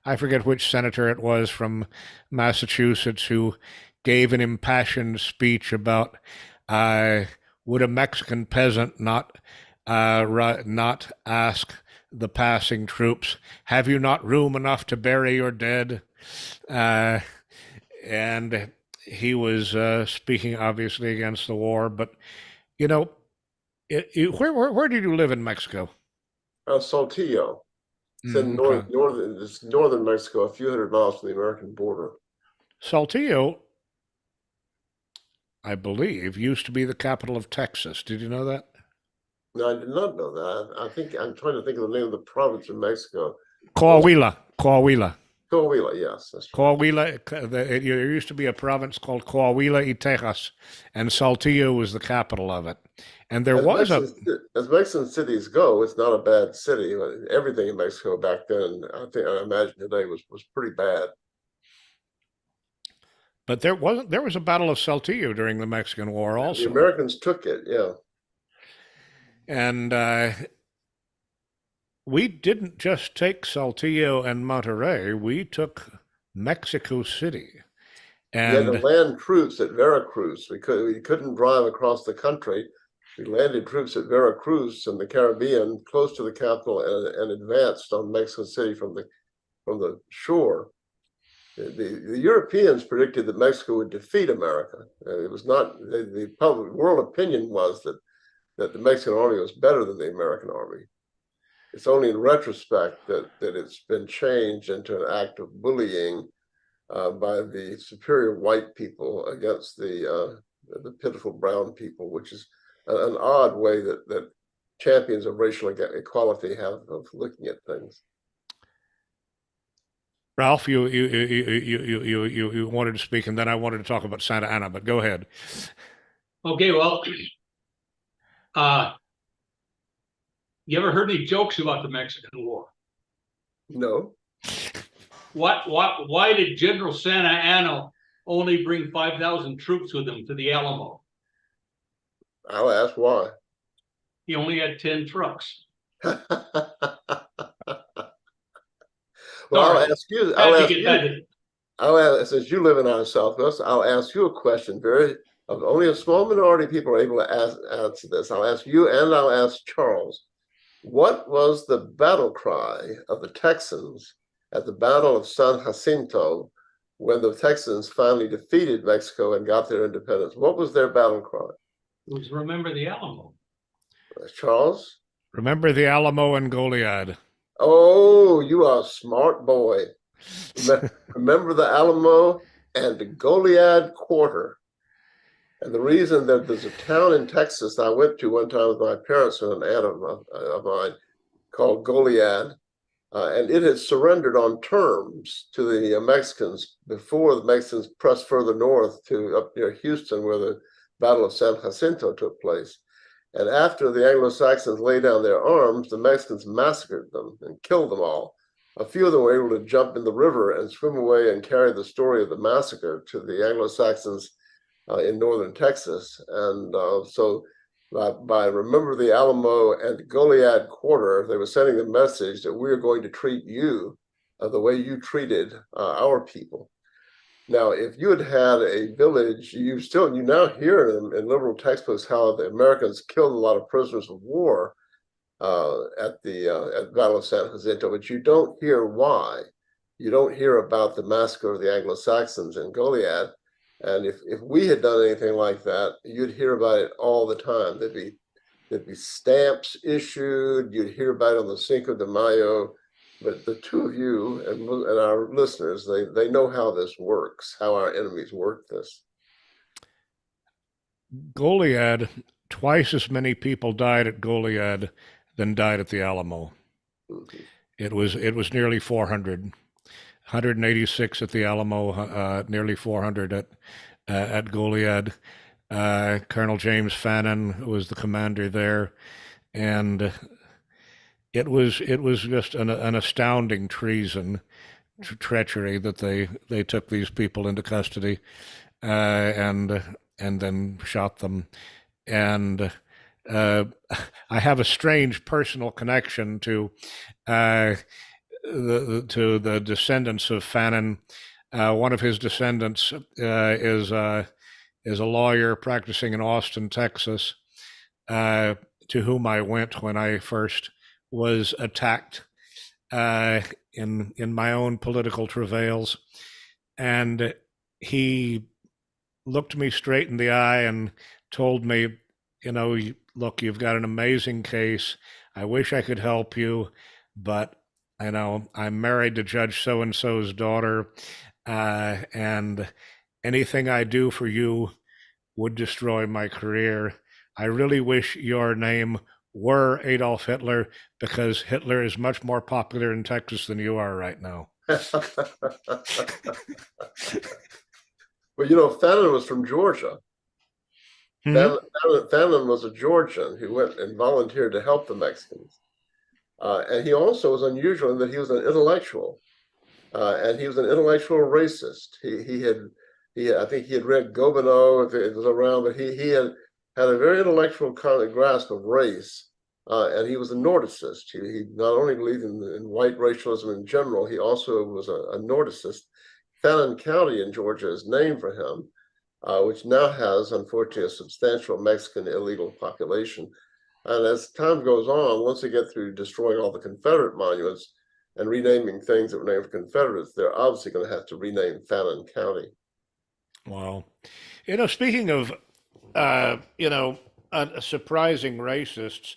I forget which senator it was from Massachusetts, who gave an impassioned speech about would a Mexican peasant not ask the passing troops, "Have you not room enough to bury your dead?" And he was speaking obviously against the war, but where did you live in Mexico? Saltillo. It's in Okay. northern Mexico, a few hundred miles from the American border. Saltillo, I believe, used to be the capital of Texas. Did you know that? No, I did not know that. I think I'm trying to think of the name of the province in Mexico. Coahuila. Coahuila, yes, that's right. Coahuila. There used to be a province called Coahuila y Texas, and Saltillo was the capital of it. And there was as Mexican cities go, it's not a bad city. Everything in Mexico back then, I imagine today was pretty bad. But there was a Battle of Saltillo during the Mexican War also. The Americans took it, yeah. And we didn't just take Saltillo and Monterrey, we took Mexico City. And we had to land troops at Veracruz. We couldn't drive across the country. We landed troops at Veracruz in the Caribbean, close to the capital, and advanced on Mexico City from the shore. The Europeans predicted that Mexico would defeat America. It was not the public world opinion was that the Mexican army was better than the American army. It's only in retrospect that it's been changed into an act of bullying by the superior white people against the pitiful brown people, which is an odd way that champions of racial equality have of looking at things. Ralph, you wanted to speak, and then I wanted to talk about Santa Anna, but go ahead. Okay, well, you ever heard any jokes about the Mexican War? No. Why did General Santa Anna only bring 5,000 troops with him to the Alamo? I'll ask why. He only had 10 trucks. Well, I'll ask you. Since you live in our Southwest, I'll ask you a question. Only a small minority of people are able to answer this. I'll ask you, and I'll ask Charles. What was the battle cry of the Texans at the Battle of San Jacinto when the Texans finally defeated Mexico and got their independence? What was their battle cry? It was "Remember the Alamo." Charles? Remember the Alamo and Goliad. Oh, you are a smart boy. Remember the Alamo and the Goliad Quarter. And the reason that there's a town in Texas I went to one time with my parents and an aunt of mine called Goliad, and it had surrendered on terms to the Mexicans before the Mexicans pressed further north to up near Houston, where the Battle of San Jacinto took place. And after the Anglo-Saxons laid down their arms, the Mexicans massacred them and killed them all. A few of them were able to jump in the river and swim away and carry the story of the massacre to the Anglo-Saxons in northern Texas. And so by Remember the Alamo and the Goliad Quarter, they were sending the message that we're going to treat you the way you treated our people. Now, if you had had a village, you now hear in liberal textbooks how the Americans killed a lot of prisoners of war at the Battle of San Jacinto, but you don't hear why. You don't hear about the massacre of the Anglo-Saxons in Goliad. And if we had done anything like that, you'd hear about it all the time. There'd be There'd be stamps issued. You'd hear about it on the Cinco de Mayo. But the two of you and our listeners, they know how this works, how our enemies work this. Goliad, twice as many people died at Goliad than died at the Alamo. Mhm. It was nearly 400, 186 at the Alamo, nearly 400 at Goliad. Colonel James Fannin was the commander there, and it was just an astounding treachery that they took these people into custody, and then shot them. And I have a strange personal connection to the descendants of Fannin. One of his descendants is a lawyer practicing in Austin, Texas, to whom I went when I first was attacked in my own political travails, and he looked me straight in the eye and told me, look, you've got an amazing case. I wish I could help you, but I'm married to Judge so and so's daughter, and anything I do for you would destroy my career. I really wish your name were Adolf Hitler, because Hitler is much more popular in Texas than you are right now. Well, Fannin was from Georgia. Mm-hmm. Fannin was a Georgian who went and volunteered to help the Mexicans. And he also was unusual in that he was an intellectual, and he was an intellectual racist. I think he had read Gobineau if it was around, but he had a very intellectual kind of grasp of race, and he was a Nordicist. He not only believed in white racialism in general, he also was a Nordicist. Fannin County in Georgia is named for him, which now has, unfortunately, a substantial Mexican illegal population. And as time goes on, once they get through destroying all the Confederate monuments and renaming things that were named for Confederates, they're obviously going to have to rename Fannin County. Wow. Speaking of, surprising racists,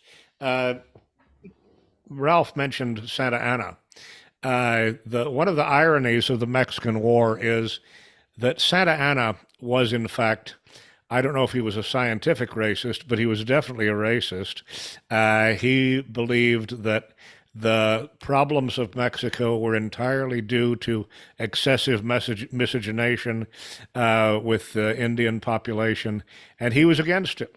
Ralph mentioned Santa Anna. One of the ironies of the Mexican War is that Santa Anna was, in fact, I don't know if he was a scientific racist, but he was definitely a racist. He believed that the problems of Mexico were entirely due to excessive miscegenation with the Indian population, and he was against it.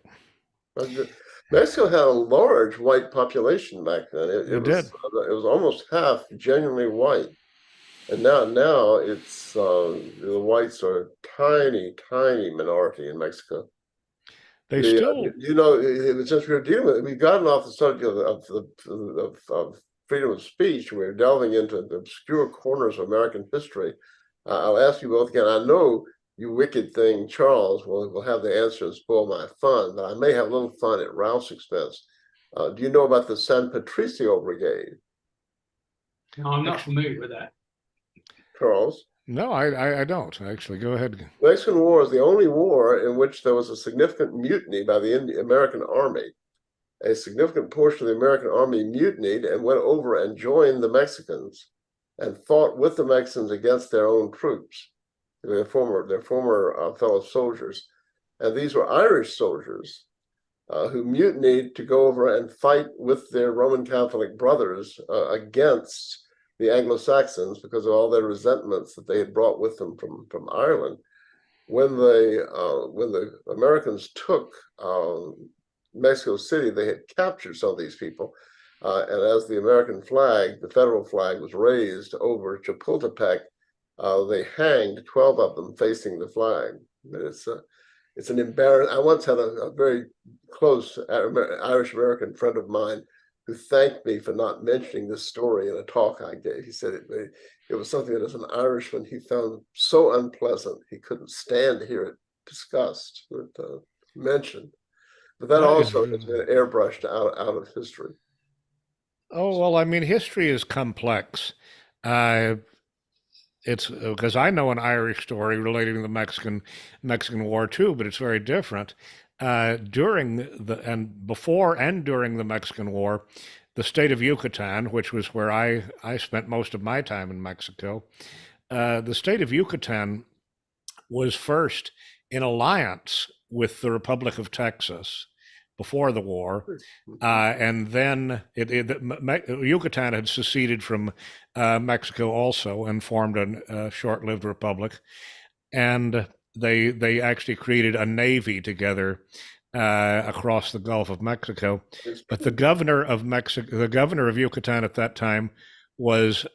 Mexico had a large white population back then. It was almost half genuinely white. And now it's the whites are a tiny minority in Mexico. It was just we were dealing with it. We've gotten off the subject of freedom of speech. We're delving into the obscure corners of American history. I'll ask you both again. I know you wicked thing, Charles, will have the answer and spoil my fun, but I may have a little fun at Ralph's expense. Do you know about the San Patricio Brigade? No, I'm not familiar with that. Charles? No, I don't. Actually, go ahead. The Mexican War is the only war in which there was a significant mutiny by the American Army. A significant portion of the American Army mutinied and went over and joined the Mexicans and fought with the Mexicans against their own troops, their former fellow soldiers. And these were Irish soldiers who mutinied to go over and fight with their Roman Catholic brothers against the Anglo-Saxons because of all their resentments that they had brought with them from Ireland. When the Americans took Mexico City, they had captured some of these people, and as the American flag, the federal flag, was raised over Chapultepec, they hanged 12 of them facing the flag. It's an embarrassment. I once had a very close Irish American friend of mine who thanked me for not mentioning this story in a talk I gave. He said it was something that as an Irishman he found so unpleasant he couldn't stand to hear it discussed, mentioned. But that also has been airbrushed out of history. Oh, well, I mean, history is complex. It's because I know an Irish story relating to the Mexican War too, but it's very different. before and during the Mexican War, the state of Yucatan, which was where I spent most of my time in Mexico, the state of Yucatan was first in alliance with the Republic of Texas before the war. And then Yucatan had seceded from Mexico also and formed a short-lived republic. And they actually created a navy together across the Gulf of Mexico. But the governor of Yucatan at that time was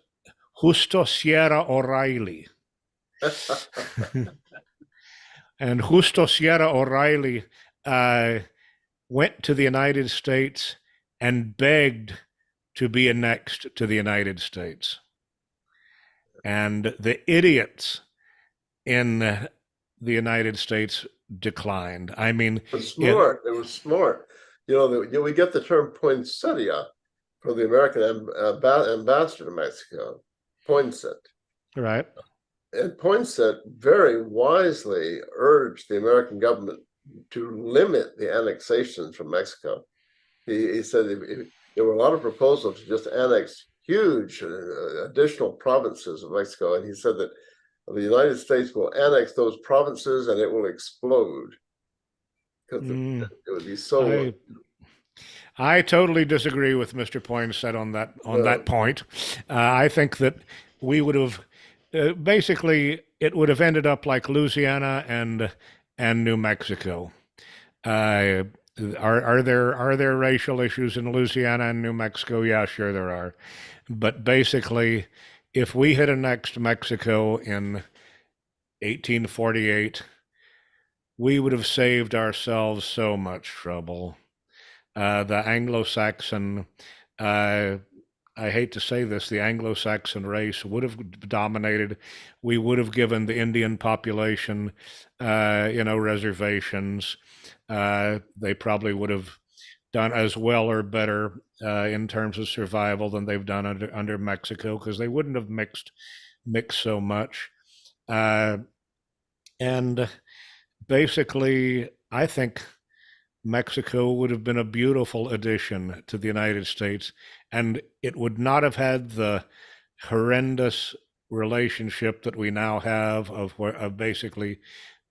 Justo Sierra O'Reilly. And Justo Sierra O'Reilly went to the United States and begged to be annexed to the United States. And the idiots in the United States declined. I mean, it was smart. It was smart. We get the term poinsettia from the American ambassador to Mexico, Poinsett. Right. And Poinsett very wisely urged the American government to limit the annexations from Mexico. He said there were a lot of proposals to just annex huge additional provinces of Mexico, and he said that the United States will annex those provinces and it will explode because it would be so. I totally disagree with Mr. Poinsett on that point. I think that we would have basically it would have ended up like Louisiana and New Mexico. Are there racial issues in Louisiana and New Mexico? Yeah, sure there are. But basically, if we had annexed Mexico in 1848, we would have saved ourselves so much trouble. The Anglo-Saxon, I hate to say this, the Anglo-Saxon race would have dominated. We would have given the Indian population, reservations. They probably would have done as well or better in terms of survival than they've done under Mexico, because they wouldn't have mixed so much. And basically, I think Mexico would have been a beautiful addition to the United States, and it would not have had the horrendous relationship that we now have of basically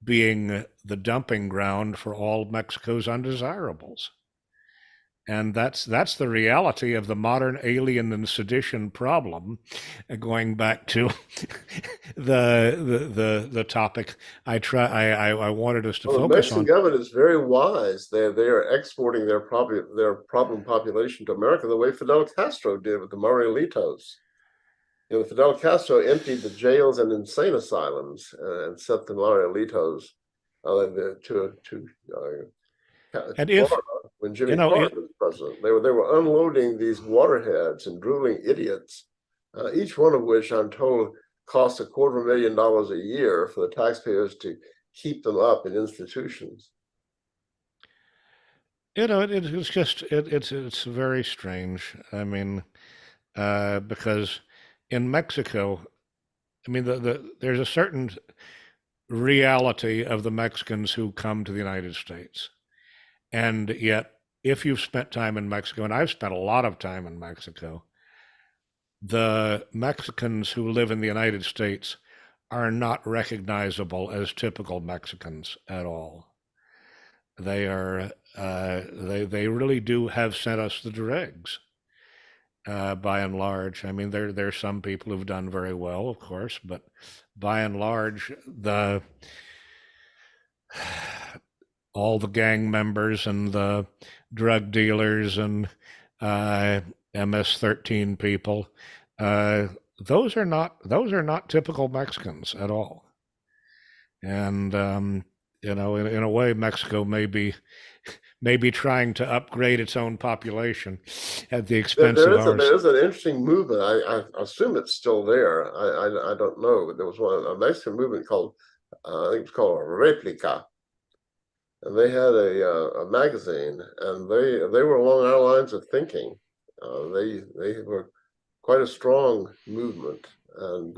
being the dumping ground for all Mexico's undesirables. And that's the reality of the modern alien and sedition problem. Going back to the topic I wanted us to focus on. The Mexican government is very wise. They are exporting their problem population to America the way Fidel Castro did with the Marielitos. Fidel Castro emptied the jails and insane asylums and sent the Marielitos to and if Florida when Jimmy Carter was president. They were unloading these waterheads and drooling idiots, each one of which I'm told costs $250,000 a year for the taxpayers to keep them up in institutions. It's just it's very strange. I mean, because in Mexico, I mean, there's a certain reality of the Mexicans who come to the United States. And yet, if you've spent time in Mexico, and I've spent a lot of time in Mexico, the Mexicans who live in the United States are not recognizable as typical Mexicans at all. They are, they really do have sent us the dregs, by and large. I mean, there's some people who've done very well, of course, but by and large, all the gang members and the drug dealers and MS-13 people, those are not typical Mexicans at all. And in a way, Mexico may be trying to upgrade its own population at the expense of ours. There is an interesting movement. I assume it's still there. I don't know, but there was a Mexican movement called I think it's called Replica. And they had a magazine, and they were along our lines of thinking. They were quite a strong movement, and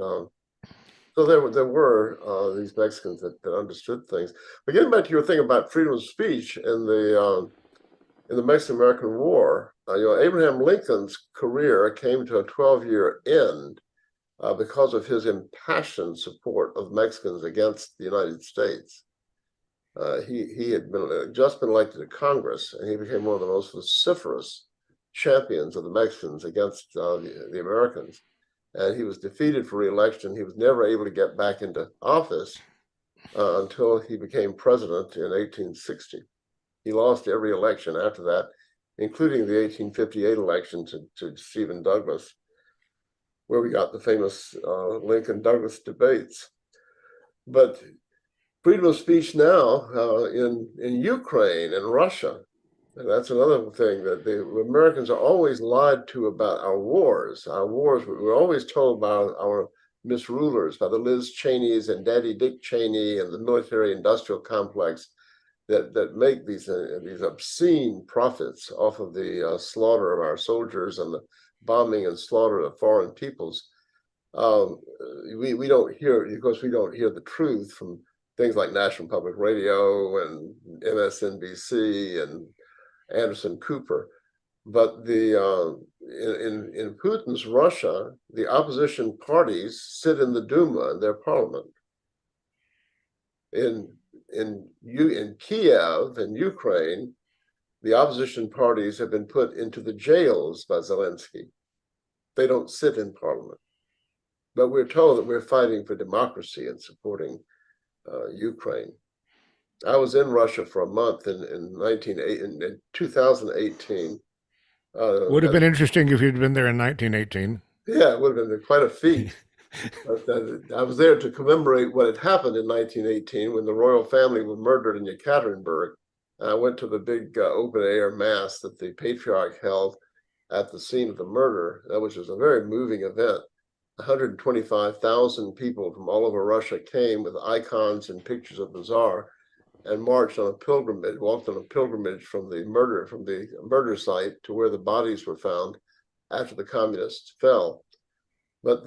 So there were these Mexicans that understood things. But getting back to your thing about freedom of speech in the Mexican-American War, Abraham Lincoln's career came to a 12-year end because of his impassioned support of Mexicans against the United States. He had just been elected to Congress, and he became one of the most vociferous champions of the Mexicans against the Americans. And he was defeated for re-election. He was never able to get back into office until he became president in 1860. He lost every election after that, including the 1858 election to Stephen Douglas, where we got the famous Lincoln-Douglas debates. But freedom of speech now in Ukraine and Russia, and that's another thing that the Americans are always lied to about our wars. We're always told by our misrulers, by the Liz Cheneys and Daddy Dick Cheney and the military-industrial complex that make these obscene profits off of the slaughter of our soldiers and the bombing and slaughter of foreign peoples. We don't hear, of course, we don't hear the truth from things like National Public Radio and MSNBC and Anderson Cooper. But in Putin's Russia, the opposition parties sit in the Duma, in their parliament. In Kiev and Ukraine, the opposition parties have been put into the jails by Zelensky. They don't sit in parliament. But we're told that we're fighting for democracy and supporting Ukraine. I was in Russia for a month in 2018. Would have been interesting if you'd been there in 1918. Yeah, it would have been quite a feat. I was there to commemorate what had happened in 1918 when the royal family were murdered in Yekaterinburg. I went to the big open-air mass that the patriarch held at the scene of the murder, which was a very moving event. 125,000 people from all over Russia came with icons and pictures of the Tsar and marched on a pilgrimage, walked on a pilgrimage from the murder site to where the bodies were found after the communists fell. But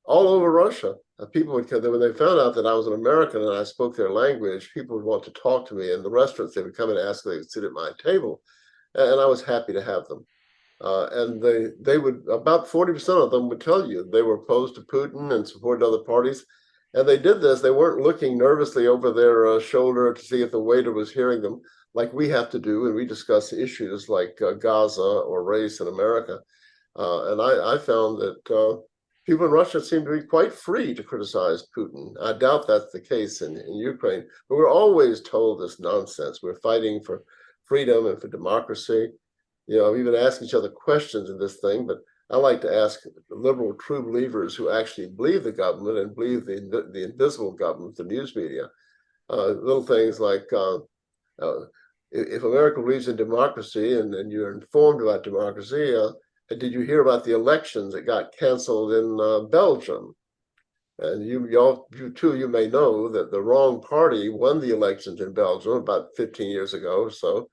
all over Russia, people would come, when they found out that I was an American and I spoke their language, people would want to talk to me. In the restaurants, they would come and ask if they could sit at my table. And I was happy to have them. And they would, about 40% of them would tell you they were opposed to Putin and supported other parties. And they did this. They weren't looking nervously over their shoulder to see if the waiter was hearing them, like we have to do when we discuss issues like Gaza or race in America. And I found that people in Russia seem to be quite free to criticize Putin. I doubt that's the case in Ukraine. But we're always told this nonsense. We're fighting for freedom and for democracy. We even ask each other questions in this thing, but I like to ask liberal true believers who actually believe the government and believe the invisible government, the news media, little things like, if America believes in democracy and you're informed about democracy, did you hear about the elections that got canceled in Belgium? And you may know that the wrong party won the elections in Belgium about 15 years ago or so.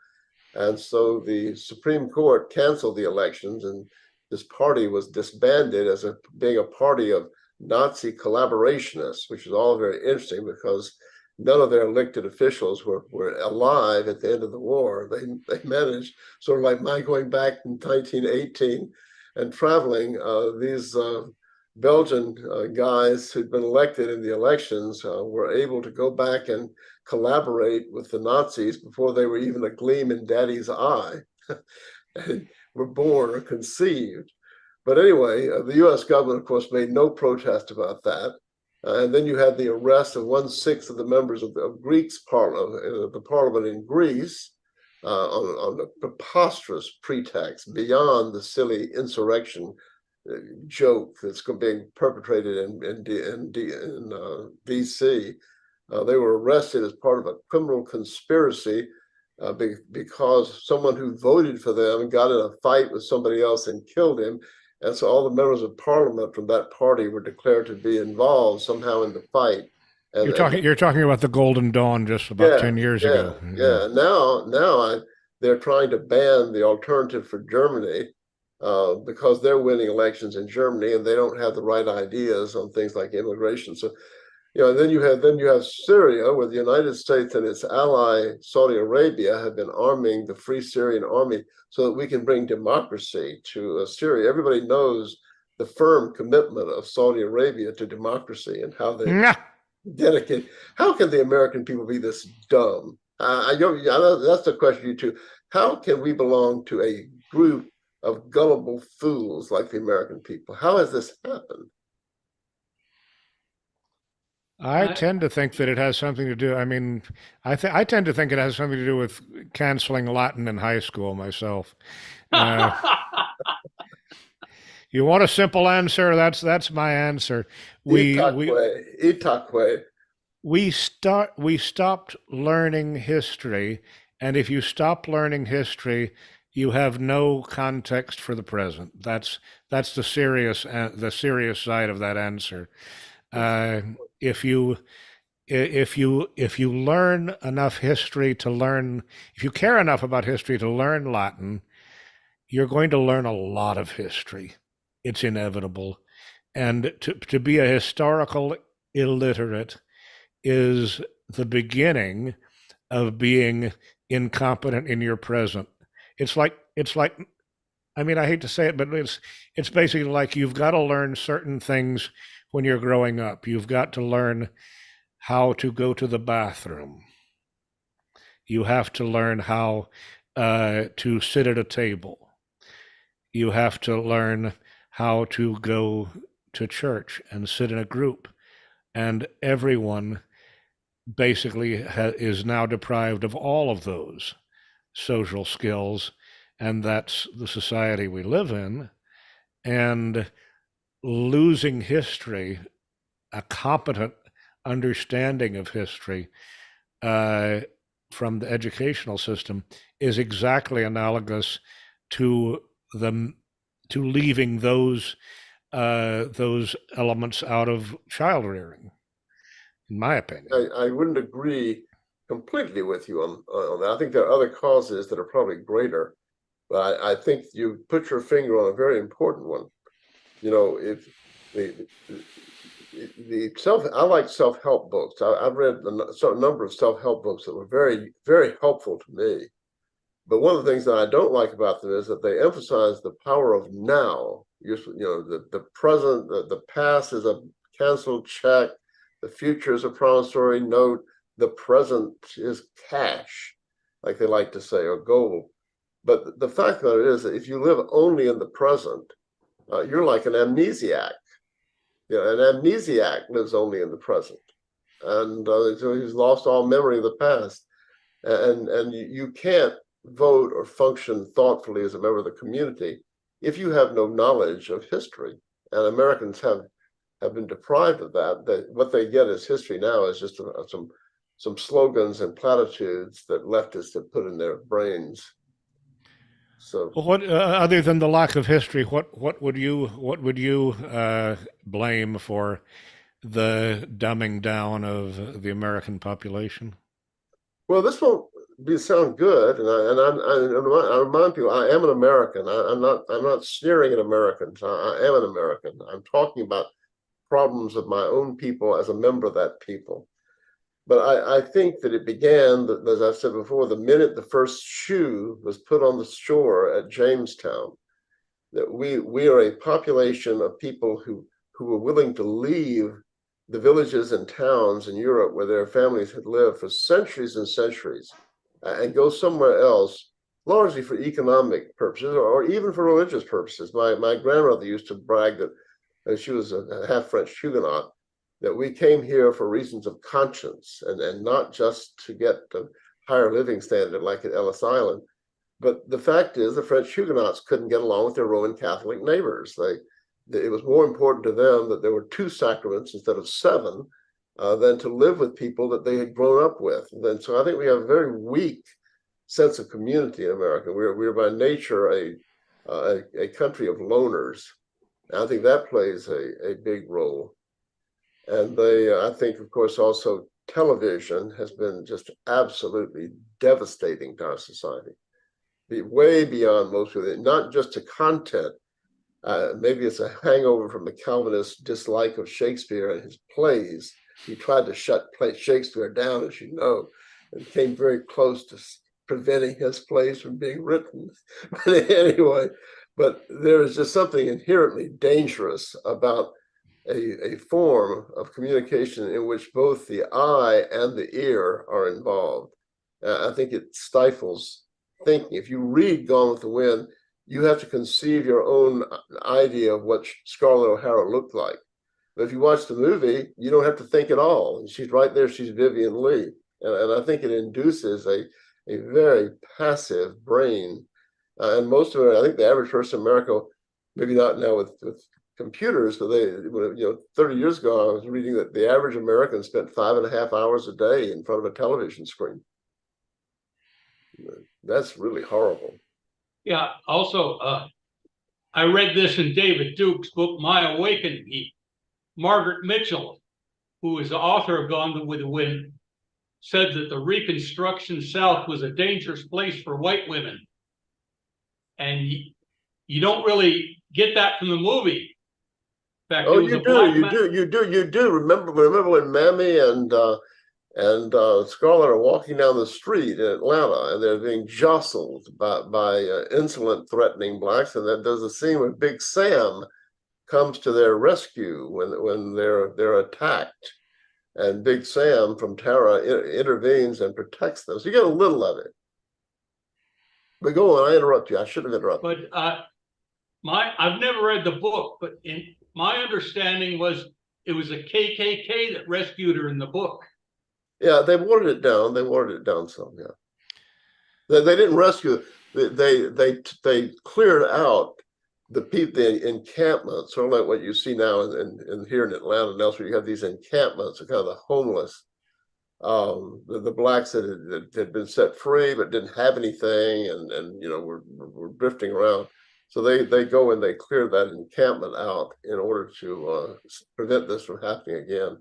And so the Supreme Court canceled the elections, and this party was disbanded as being a party of Nazi collaborationists, which is all very interesting because none of their elected officials were alive at the end of the war. They managed, sort of like my going back in 1918 and traveling, these Belgian guys who'd been elected in the elections were able to go back and collaborate with the Nazis before they were even a gleam in Daddy's eye, and were born or conceived. But anyway, the US government, of course, made no protest about that. And then you had the arrest of 1/6 of the members of Greece's parliament, the parliament in Greece, on a preposterous pretext beyond the silly insurrection joke that's being perpetrated in DC. They were arrested as part of a criminal conspiracy because someone who voted for them got in a fight with somebody else and killed him. And so all the members of parliament from that party were declared to be involved somehow in the fight. And, you're talking about the Golden Dawn just about 10 years ago. Yeah. Now they're trying to ban the Alternative for Germany, because they're winning elections in Germany and they don't have the right ideas on things like immigration. So, then you have Syria, where the United States and its ally Saudi Arabia have been arming the Free Syrian Army so that we can bring democracy to Syria. Everybody knows the firm commitment of Saudi Arabia to democracy and how they dedicate. How can the American people be this dumb? I know that's the question to you too. How can we belong to a group of gullible fools like the American people? How has this happened? I tend to think that it has something to do. I mean, I tend to think it has something to do with canceling Latin in high school myself. You want a simple answer? That's my answer. We stopped learning history, and if you stop learning history, you have no context for the present. That's the serious side of that answer. If you learn enough history to learn, if you care enough about history to learn Latin, you're going to learn a lot of history. It's inevitable. And to be a historical illiterate is the beginning of being incompetent in your present. It's like, I mean, I hate to say it, but it's basically like you've got to learn certain things when you're growing up. You've got to learn how to go to the bathroom. You have to learn how to sit at a table. You have to learn how to go to church and sit in a group. And everyone basically is now deprived of all of those social skills. And that's the society we live in. And losing history, a competent understanding of history from the educational system, is exactly analogous to leaving those elements out of child rearing, in my opinion. I wouldn't agree completely with you on that. I think there are other causes that are probably greater, but I think you put your finger on a very important one. If I like self-help books. I've read a number of self-help books that were very, very helpful to me. But one of the things that I don't like about them is that they emphasize the power of now. The present, the past is a canceled check. The future is a promissory note. The present is cash, like they like to say, or gold. But the fact of it is that if you live only in the present, you're like an amnesiac. An amnesiac lives only in the present, and so he's lost all memory of the past. And you can't vote or function thoughtfully as a member of the community if you have no knowledge of history. And Americans have been deprived of that. That what they get as history now is just some slogans and platitudes that leftists have put in their brains. So, well, what other than the lack of history, what would you blame for the dumbing down of the American population? Well, this won't sound good, and I remind people I am an American. I'm not sneering at Americans. I am an American. I'm talking about problems of my own people as a member of that people. But I think that it began, as I said before, the minute the first shoe was put on the shore at Jamestown, that we are a population of people who were willing to leave the villages and towns in Europe where their families had lived for centuries and centuries and go somewhere else, largely for economic purposes or even for religious purposes. My grandmother used to brag that she was a half French Huguenot, that we came here for reasons of conscience and not just to get a higher living standard like at Ellis Island. But the fact is the French Huguenots couldn't get along with their Roman Catholic neighbors. It was more important to them that there were 2 sacraments instead of 7 than to live with people that they had grown up with. And so I think we have a very weak sense of community in America. We're by nature a country of loners. And I think that plays a big role. And I think, of course, also television has been just absolutely devastating to our society. way beyond most of it, not just to content. Maybe it's a hangover from the Calvinist dislike of Shakespeare and his plays. He tried to shut Shakespeare down, as you know, and came very close to preventing his plays from being written. But anyway, but there is just something inherently dangerous about a form of communication in which both the eye and the ear are involved. I think it stifles thinking. If you read Gone with the Wind, you have to conceive your own idea of what Scarlett O'Hara looked like. But if you watch the movie, you don't have to think at all. She's right there. She's Vivian Leigh. And I think it induces a very passive brain. And most of it, I think the average person in America, maybe not now with computers, but 30 years ago, I was reading that the average American spent 5.5 hours a day in front of a television screen. That's really horrible. Yeah. Also, I read this in David Duke's book, My Awakening. Margaret Mitchell, who is the author of Gone with the Wind, said that the Reconstruction South was a dangerous place for white women. And you don't really get that from the movie. In fact, oh, you do. Remember when Mammy and Scarlett are walking down the street in Atlanta, and they're being jostled by insolent, threatening blacks, and then there's a scene where Big Sam comes to their rescue when they're attacked, and Big Sam from Tara intervenes and protects them. So you get a little of it. But go on, I interrupt you. I should have interrupted. But I've never read the book, but my understanding was it was a KKK that rescued her in the book. Yeah, they watered it down. They watered it down some. Yeah, they didn't rescue. They cleared out the encampments, sort of like what you see now in here in Atlanta and elsewhere. You have these encampments, kind of the homeless, the blacks that had been set free but didn't have anything, and were drifting around. So they go and they clear that encampment out in order to prevent this from happening again.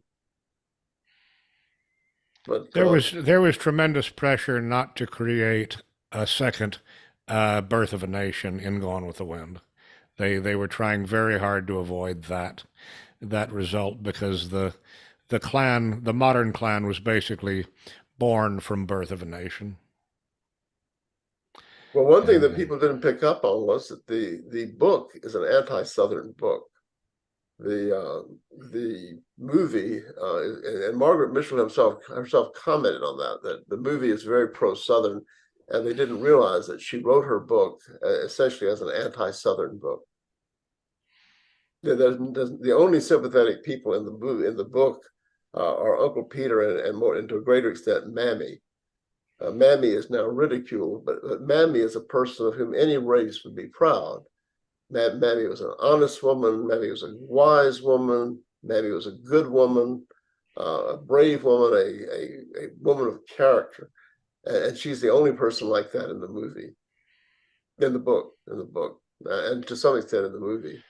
But there was tremendous pressure not to create a second Birth of a Nation in Gone with the Wind. They were trying very hard to avoid that result, because the modern Klan was basically born from Birth of a Nation. Well, one thing that people didn't pick up on was that the book is an anti-Southern book. The movie and Margaret Mitchell herself commented on that the movie is very pro-Southern, and they didn't realize that she wrote her book essentially as an anti-Southern book. The only sympathetic people in the book are Uncle Peter and more, and to a greater extent, Mammy. Mammy is now ridiculed, but Mammy is a person of whom any race would be proud. Mammy was an honest woman. Mammy was a wise woman. Mammy was a good woman, a brave woman, a woman of character. And she's the only person like that in the movie, in the book, and to some extent in the movie.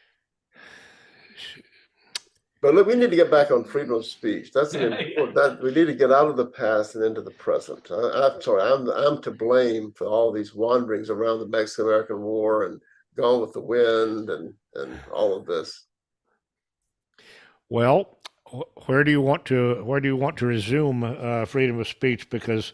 But look, we need to get back on freedom of speech. That's an important. That we need to get out of the past and into the present. I'm sorry, I'm to blame for all these wanderings around the Mexican-American War and Gone with the Wind and all of this. Well, where do you want to resume freedom of speech? Because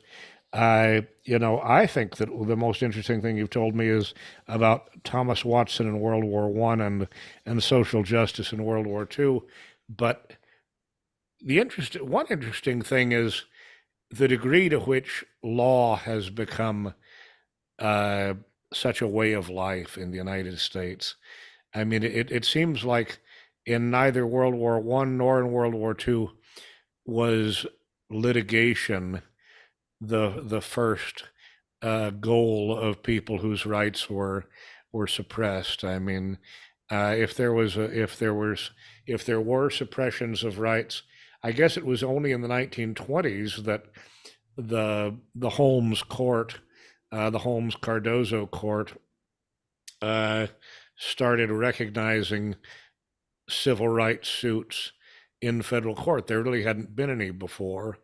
I think that the most interesting thing you've told me is about Thomas Watson in World War I and social justice in World War II. But one interesting thing is the degree to which law has become such a way of life in the United States. I mean, it seems like in neither World War I nor in World War II was litigation the first goal of people whose rights were suppressed. I mean, if there were suppressions of rights, I guess it was only in the 1920s that the Holmes Court, the Holmes Cardozo Court, started recognizing civil rights suits in federal court. There really hadn't been any before.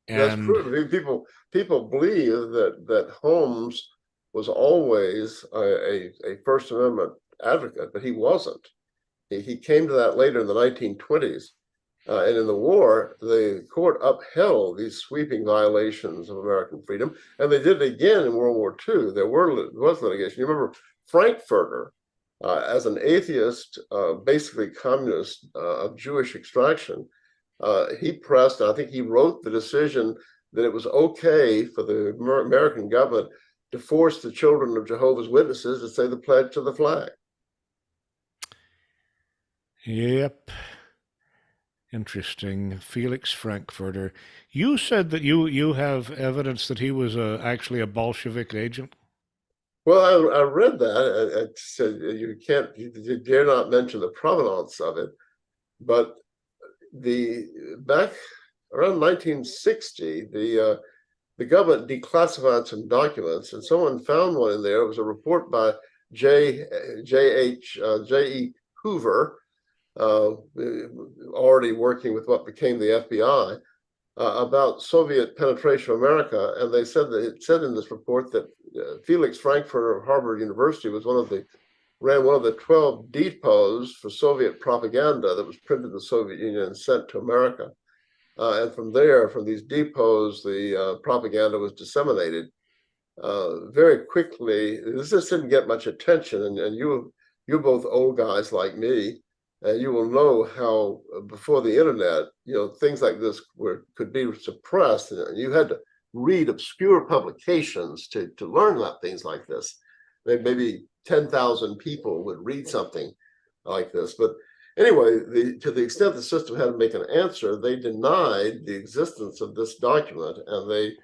And that's true. People believe that Holmes was always a First Amendment advocate, but he wasn't. He came to that later in the 1920s. And in the war, the court upheld these sweeping violations of American freedom, and they did it again in World War II. There was litigation. You remember Frankfurter, as an atheist, basically communist of Jewish extraction, he pressed, I think he wrote the decision that it was okay for the American government to force the children of Jehovah's Witnesses to say the pledge to the flag. Yep. Interesting. Felix Frankfurter. You said that you have evidence that he was actually a Bolshevik agent? Well, I read that. I said you dare not mention the provenance of it, but back around 1960, the government declassified some documents, and someone found one in there. It was a report by J.E. Hoover, already working with what became the FBI, about Soviet penetration of America. And they said that it said in this report that Felix Frankfurter of Harvard University ran one of the 12 depots for Soviet propaganda that was printed in the Soviet Union and sent to America. And from these depots, the propaganda was disseminated very quickly. This just didn't get much attention, and you're both old guys like me, and you will know how before the internet, things like this could be suppressed, and you had to read obscure publications to learn about things like this. Maybe 10,000 people would read something like this, but anyway, to the extent the system had to make an answer, they denied the existence of this document, and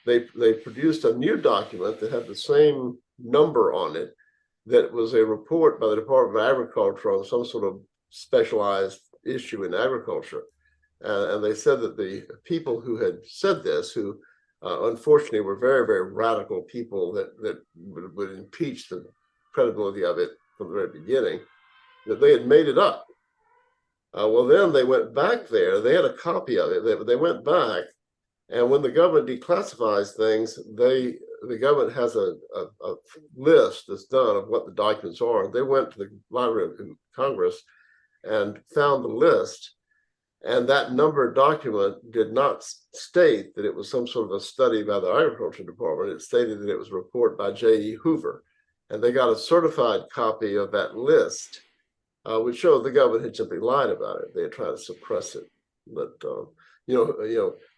they produced a new document that had the same number on it, that was a report by the Department of Agriculture on some sort of specialized issue in agriculture. And they said that the people who had said this, who unfortunately were very, very radical people that would impeach the credibility of it from the very beginning, that they had made it up. Well, then they went back there. They had a copy of it. They went back, and when the government declassifies things, the government has a list that's done of what the documents are. They went to the Library of Congress and found the list, and that numbered document did not state that it was some sort of a study by the Agriculture Department. It stated that it was a report by J.E. Hoover, and they got a certified copy of that list, which showed the government had simply lied about it. They had tried to suppress it. But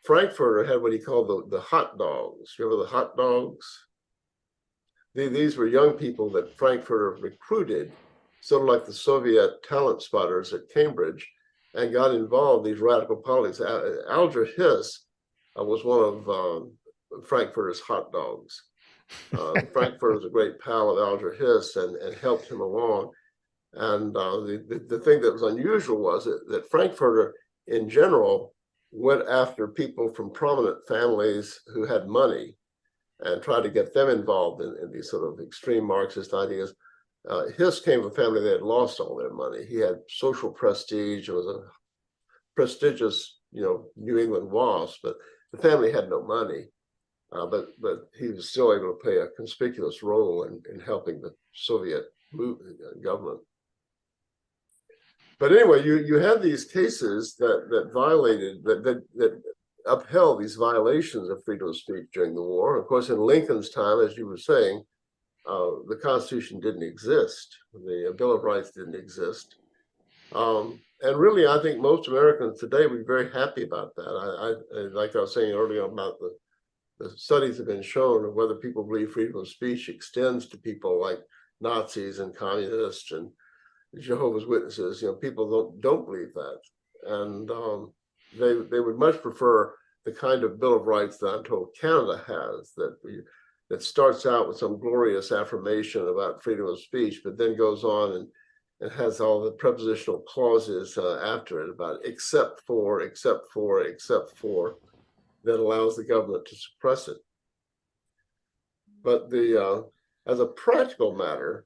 Frankfurter had what he called the hot dogs. You remember the hot dogs? These were young people that Frankfurter recruited, sort of like the Soviet talent spotters at Cambridge, and got involved in these radical politics. Alger Hiss was one of Frankfurter's hot dogs. Frankfurter was a great pal of Alger Hiss and helped him along. And the thing that was unusual was that Frankfurter, in general, went after people from prominent families who had money and tried to get them involved in these sort of extreme Marxist ideas. Hiss came from a family that had lost all their money. He had social prestige. It was a prestigious, New England wasp, but the family had no money. But he was still able to play a conspicuous role in helping the Soviet government. But anyway, you had these cases that violated, that upheld these violations of freedom of speech during the war. Of course, in Lincoln's time, as you were saying, the Constitution didn't exist. The Bill of Rights didn't exist. And really, I think most Americans today would be very happy about that. Like I was saying earlier about the studies have been shown of whether people believe freedom of speech extends to people like Nazis and communists and Jehovah's Witnesses. People don't believe that, and they would much prefer the kind of Bill of Rights that I'm told Canada has, that starts out with some glorious affirmation about freedom of speech, but then goes on and has all the prepositional clauses after it about except for, that allows the government to suppress it. But as a practical matter,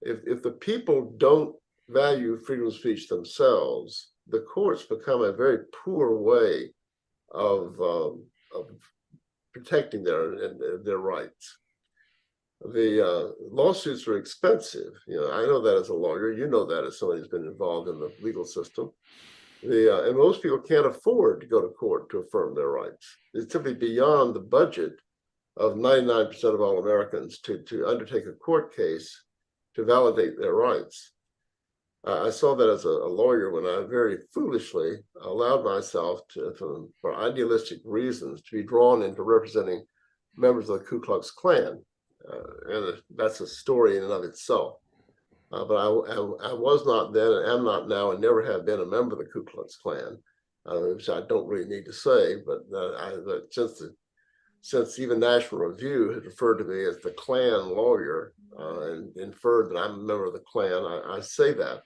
if the people don't value freedom of speech themselves, the courts become a very poor way of protecting their rights. the lawsuits are expensive. I know that as a lawyer. You know that as somebody who's been involved in the legal system. And most people can't afford to go to court to affirm their rights. It's simply beyond the budget of 99% of all Americans to undertake a court case to validate their rights. I saw that as a lawyer when I very foolishly allowed myself for idealistic reasons, to be drawn into representing members of the Ku Klux Klan. And that's a story in and of itself. But I was not then and am not now and never have been a member of the Ku Klux Klan, which I don't really need to say, but since even National Review had referred to me as the Klan lawyer and inferred that I'm a member of the Klan, I say that.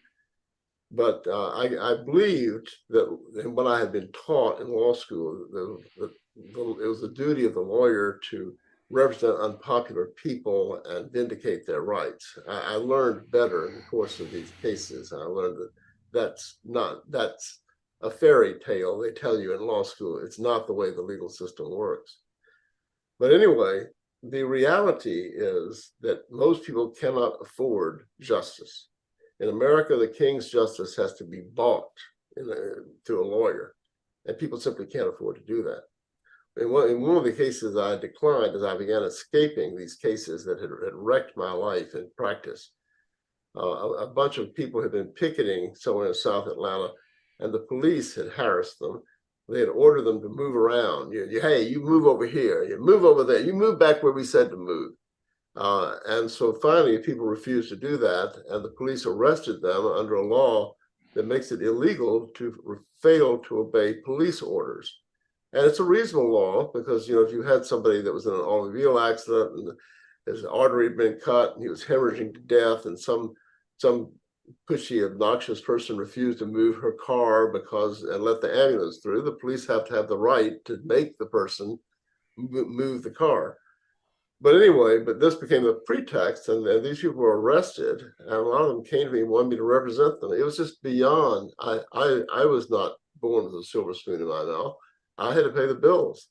But I believed that in what I had been taught in law school, it was the duty of the lawyer to represent unpopular people and vindicate their rights. I learned better in the course of these cases. I learned that that's a fairy tale they tell you in law school. It's not the way the legal system works. But anyway, the reality is that most people cannot afford justice. In America, the king's justice has to be bought through a lawyer, and people simply can't afford to do that. In one of the cases I declined as I began escaping these cases that had wrecked my life in practice. A bunch of people had been picketing somewhere in South Atlanta, and the police had harassed them. They had ordered them to move around. Hey, you move over here, you move over there, you move back where we said to move. And so finally, people refused to do that, and the police arrested them under a law that makes it illegal to fail to obey police orders. And it's a reasonable law because, if you had somebody that was in an automobile accident and his artery had been cut and he was hemorrhaging to death, and some pushy, obnoxious person refused to move her car and let the ambulance through, the police have to have the right to make the person move the car. But anyway, this became a pretext, and these people were arrested, and a lot of them came to me and wanted me to represent them. It was just beyond. I was not born with a silver spoon in my mouth. I had to pay the bills.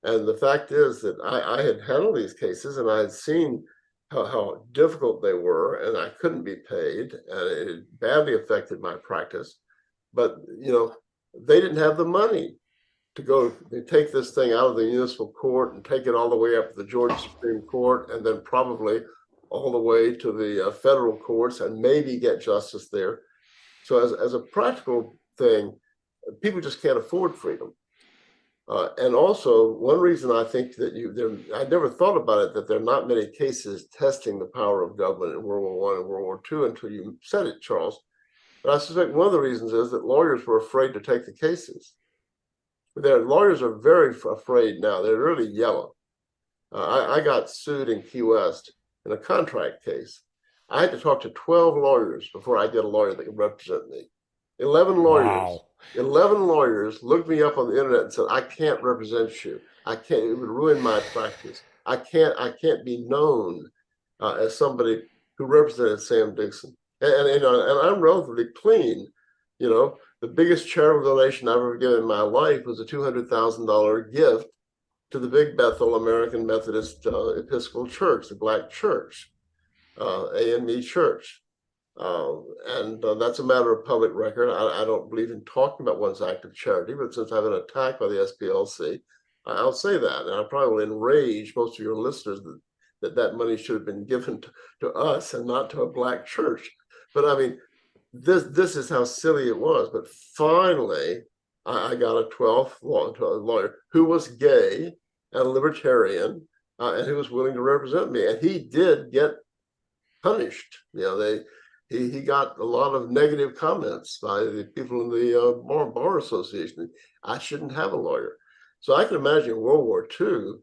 And the fact is that I had handled these cases, and I had seen how difficult they were, and I couldn't be paid, and it badly affected my practice. But, they didn't have the money to take this thing out of the municipal court and take it all the way up to the Georgia Supreme Court, and then probably all the way to the federal courts and maybe get justice there. So as a practical thing, people just can't afford freedom. And also, one reason I think that I never thought about it, that there are not many cases testing the power of government in World War I and World War II until you said it, Charles. But I suspect one of the reasons is that lawyers were afraid to take the cases. Their lawyers are very afraid now. They're really yellow. I got sued in Key West in a contract case. I had to talk to 12 lawyers before I get a lawyer that could represent me. 11 lawyers. Wow. 11 lawyers looked me up on the internet and said, I can't represent you. I can't, it would ruin my practice. I can't be known as somebody who represented Sam Dickson. And I'm relatively clean. The biggest charitable donation I've ever given in my life was a $200,000 gift to the Big Bethel American Methodist Episcopal Church, the Black Church, AME Church. And that's a matter of public record. I don't believe in talking about one's act of charity, but since I've been attacked by the SPLC, I'll say that. And I probably will enrage most of your listeners that money should have been given to us and not to a Black church. But I mean, this is how silly it was. But finally, I got a 12th lawyer who was gay and a libertarian and who was willing to represent me. And he did get punished. He got a lot of negative comments by the people in the bar association. I shouldn't have a lawyer. So I can imagine World War II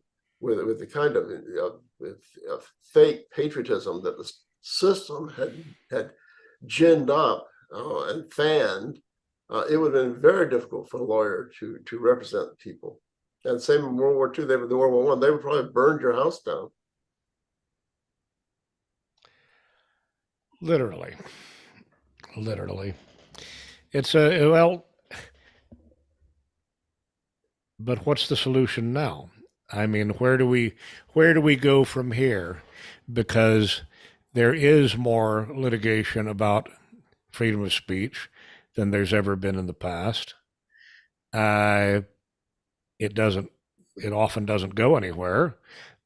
with the kind of fake patriotism that the system had ginned up and fanned. It would have been very difficult for a lawyer to represent people. And same in World War II, the World War I, they would probably burn your house down. Literally. It's but what's the solution now? I mean, where do we go from here? Because there is more litigation about freedom of speech than there's ever been in the past. Uh, it doesn't. It often doesn't go anywhere,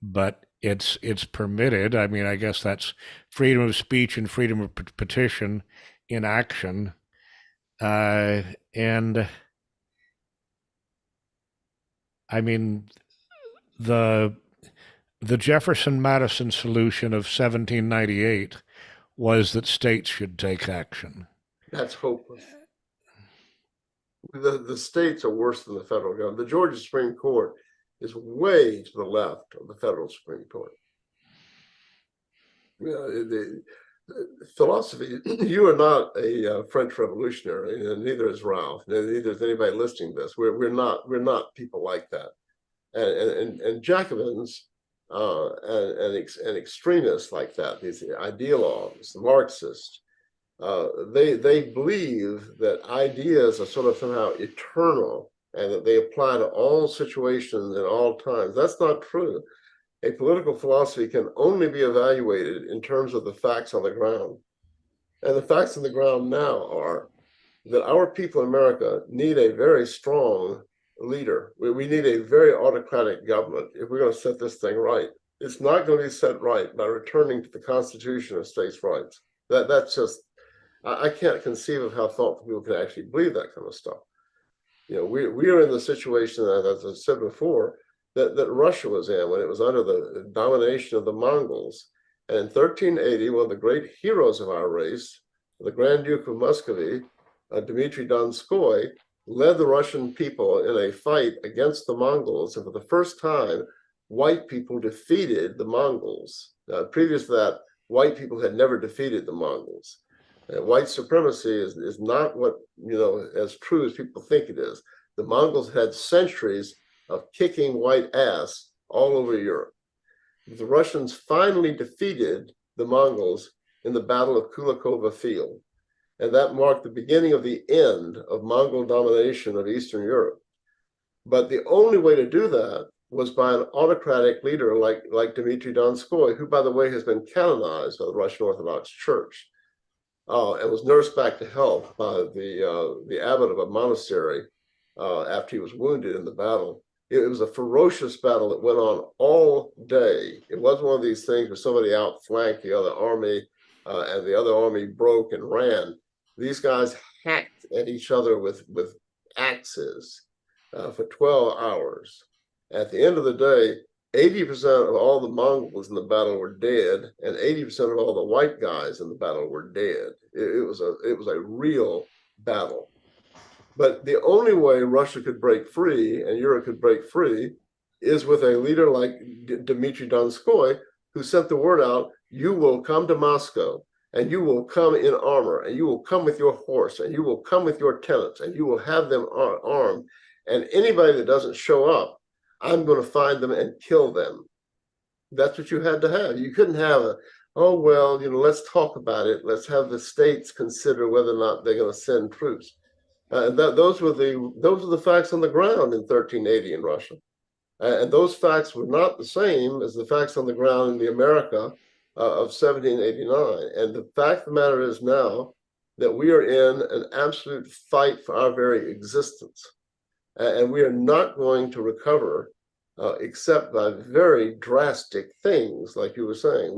but it's permitted. I mean, I guess that's freedom of speech and freedom of petition in action. And I mean, the the Jefferson-Madison solution of 1798 was that states should take action. That's hopeless. The states are worse than the federal government. The Georgia Supreme Court is way to the left of the federal Supreme Court. You know, the philosophy, you are not a French revolutionary, and neither is Ralph, neither is anybody listening to this. We're not people like that. And Jacobins and extremists like that, these ideologues, the Marxists, they believe that ideas are sort of somehow eternal and that they apply to all situations and all times. That's not true. A political philosophy can only be evaluated in terms of the facts on the ground. And the facts on the ground now are that our people in America need a very strong leader. We need a very autocratic government if we're going to set this thing right. It's not going to be set right by returning to the Constitution of states' rights. That's just, I can't conceive of how thoughtful people can actually believe that kind of stuff. You know, we are in the situation, as I said before, that Russia was in when it was under the domination of the Mongols. And in 1380, one of the great heroes of our race, the Grand Duke of Muscovy, Dmitry Donskoy, led the Russian people in a fight against the Mongols. And for the first time, white people defeated the Mongols. Previous to that, white people had never defeated the Mongols. White supremacy is not what, as true as people think it is. The Mongols had centuries of kicking white ass all over Europe. The Russians finally defeated the Mongols in the Battle of Kulikovo Field. And that marked the beginning of the end of Mongol domination of Eastern Europe. But the only way to do that was by an autocratic leader like Dmitry Donskoy, who, by the way, has been canonized by the Russian Orthodox Church and was nursed back to health by the abbot of a monastery after he was wounded in the battle. It was a ferocious battle that went on all day. It wasn't one of these things where somebody outflanked the other army and the other army broke and ran. These guys hacked at each other with axes for 12 hours. At the end of the day, 80% of all the Mongols in the battle were dead, and 80% of all the white guys in the battle were dead. It was a real battle. But the only way Russia could break free and Europe could break free is with a leader like Dmitry Donskoy, who sent the word out, you will come to Moscow, and you will come in armor, and you will come with your horse, and you will come with your tenants, and you will have them armed. And anybody that doesn't show up, I'm going to find them and kill them. That's what you had to have. You couldn't have let's talk about it. Let's have the states consider whether or not they're going to send troops. Those were the facts on the ground in 1380 in Russia. And those facts were not the same as the facts on the ground in the America of 1789. And the fact of the matter is now that we are in an absolute fight for our very existence. And we are not going to recover except by very drastic things, like you were saying.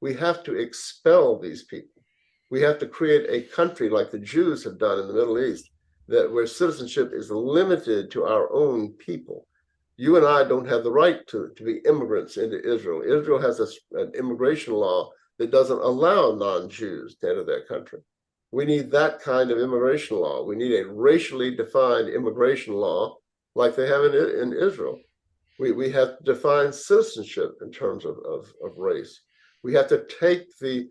We have to expel these people. We have to create a country like the Jews have done in the Middle East, where citizenship is limited to our own people. You and I don't have the right to be immigrants into Israel. Israel has an immigration law that doesn't allow non-Jews to enter their country. We need that kind of immigration law. We need a racially defined immigration law like they have in Israel. We have to define citizenship in terms of race. We have to take the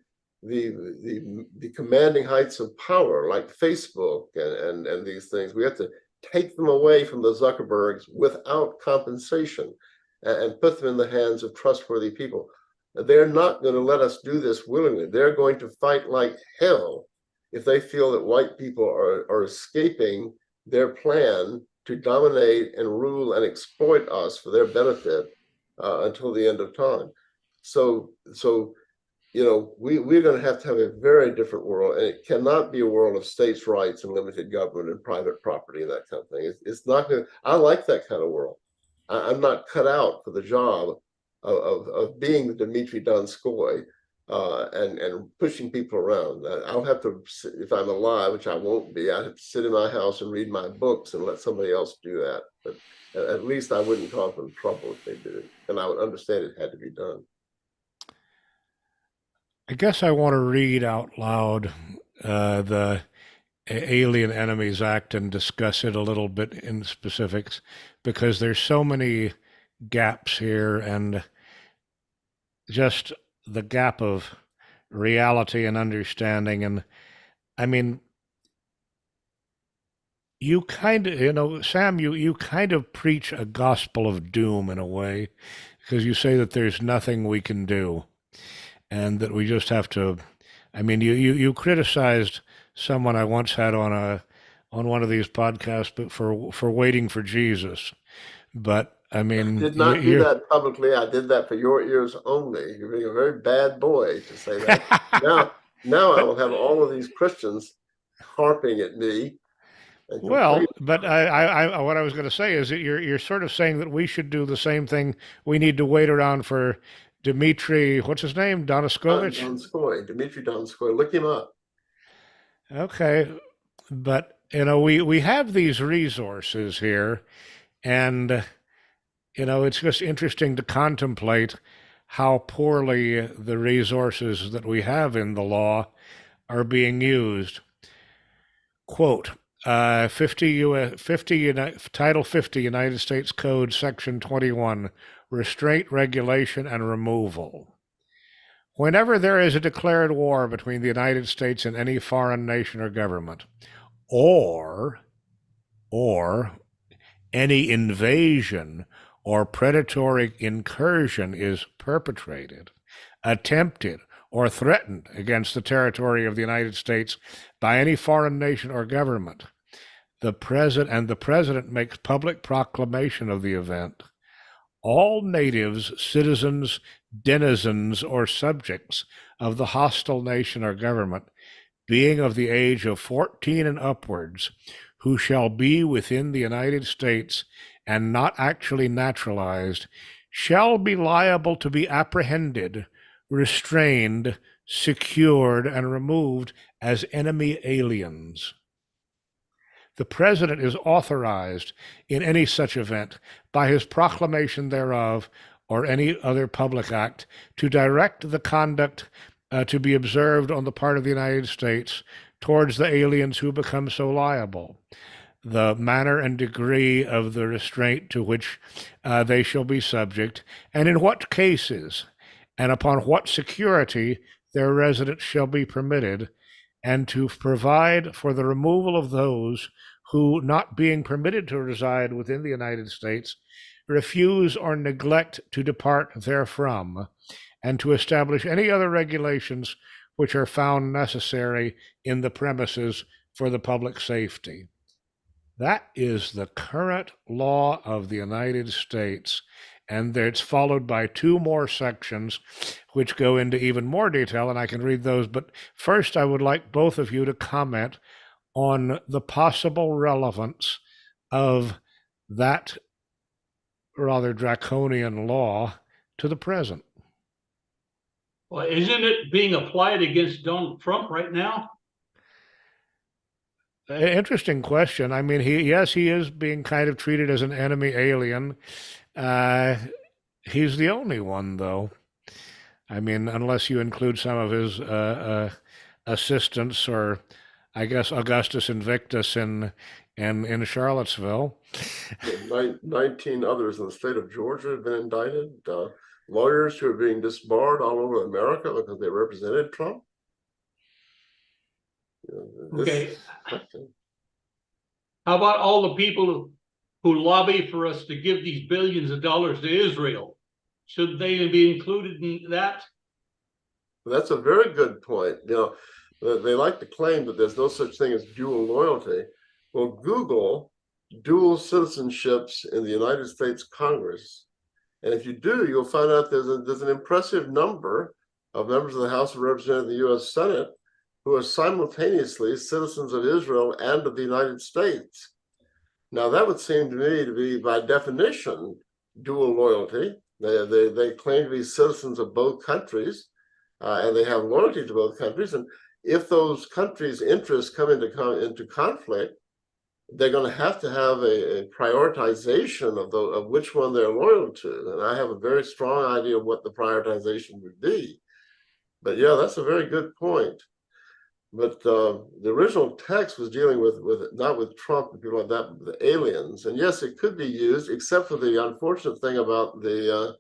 commanding heights of power like Facebook and these things. We have to take them away from the Zuckerbergs without compensation and put them in the hands of trustworthy people. They're not going to let us do this willingly. They're going to fight like hell if they feel that white people are escaping their plan to dominate and rule and exploit us for their benefit until the end of time. So we're going to have a very different world, and it cannot be a world of states' rights and limited government and private property and that kind of thing. It's not going to. I like that kind of world. I'm not cut out for the job of being the Dmitry Donskoy and pushing people around. I'll have to, if I'm alive, which I won't be, I have to sit in my house and read my books and let somebody else do that. But at least I wouldn't cause them trouble if they did it, and I would understand it had to be done. I guess I want to read out loud the Alien Enemies Act and discuss it a little bit in specifics, because there's so many gaps here, and just the gap of reality and understanding. And I mean, you kind of, Sam, you kind of preach a gospel of doom in a way, because you say that there's nothing we can do, and that we just have to. I mean, you criticized someone I once had on one of these podcasts, but for waiting for Jesus. But I mean, I did not do that publicly. I did that for your ears only. You're being a very bad boy to say that. now I will have all of these Christians harping at me. Well, but I what I was going to say is that you're sort of saying that we should do the same thing. We need to wait around for Dmitry, what's his name? Donskoy? Donskoy, Dmitry Donskoy. Look him up. Okay. But, we have these resources here, and, it's just interesting to contemplate how poorly the resources that we have in the law are being used. Quote, 50 Title 50 United States Code, Section 21, Restraint, Regulation, and Removal. Whenever there is a declared war between the United States and any foreign nation or government, or any invasion or predatory incursion is perpetrated, attempted, or threatened against the territory of the United States by any foreign nation or government, the president makes public proclamation of the event. All natives, citizens, denizens, or subjects of the hostile nation or government, being of the age of 14 and upwards, who shall be within the United States and not actually naturalized, shall be liable to be apprehended, restrained, secured, and removed as enemy aliens. The President is authorized in any such event by his proclamation thereof or any other public act to direct the conduct to be observed on the part of the United States towards the aliens who become so liable, the manner and degree of the restraint to which they shall be subject, and in what cases, and upon what security their residence shall be permitted, and to provide for the removal of those who, not being permitted to reside within the United States, refuse or neglect to depart therefrom, and to establish any other regulations which are found necessary in the premises for the public safety. That is the current law of the United States, and it's followed by two more sections which go into even more detail, and I can read those. But first, I would like both of you to comment on the possible relevance of that rather draconian law to the present. Well, isn't it being applied against Donald Trump right now? Interesting question. I mean, he is being kind of treated as an enemy alien. He's the only one, though. I mean, unless you include some of his assistants, or I guess Augustus Invictus in Charlottesville. 19 others in the state of Georgia have been indicted. Lawyers who are being disbarred all over America because they represented Trump. Okay. How about all the people who lobby for us to give these billions of dollars to Israel? Should they be included in that? That's a very good point. They like to claim that there's no such thing as dual loyalty. Well, Google dual citizenships in the United States Congress. And if you do, you'll find out there's an impressive number of members of the House of Representatives of the U.S. Senate who are simultaneously citizens of Israel and of the United States. Now, that would seem to me to be, by definition, dual loyalty. They claim to be citizens of both countries, and they have loyalty to both countries. And if those countries' interests come into conflict, they're going to have a prioritization of which one they're loyal to. And I have a very strong idea of what the prioritization would be. But yeah, that's a very good point. But the original text was dealing with not with Trump and people like that, but the aliens. And yes, it could be used, except for the unfortunate thing about the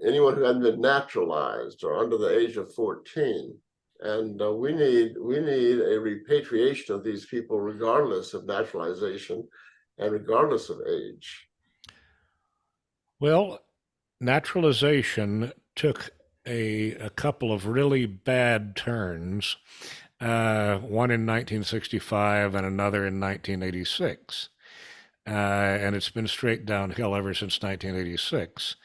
anyone who hadn't been naturalized or under the age of 14. And we need a repatriation of these people, regardless of naturalization and regardless of age. Well, naturalization took a couple of really bad turns, one in 1965 and another in 1986. And it's been straight downhill ever since 1986.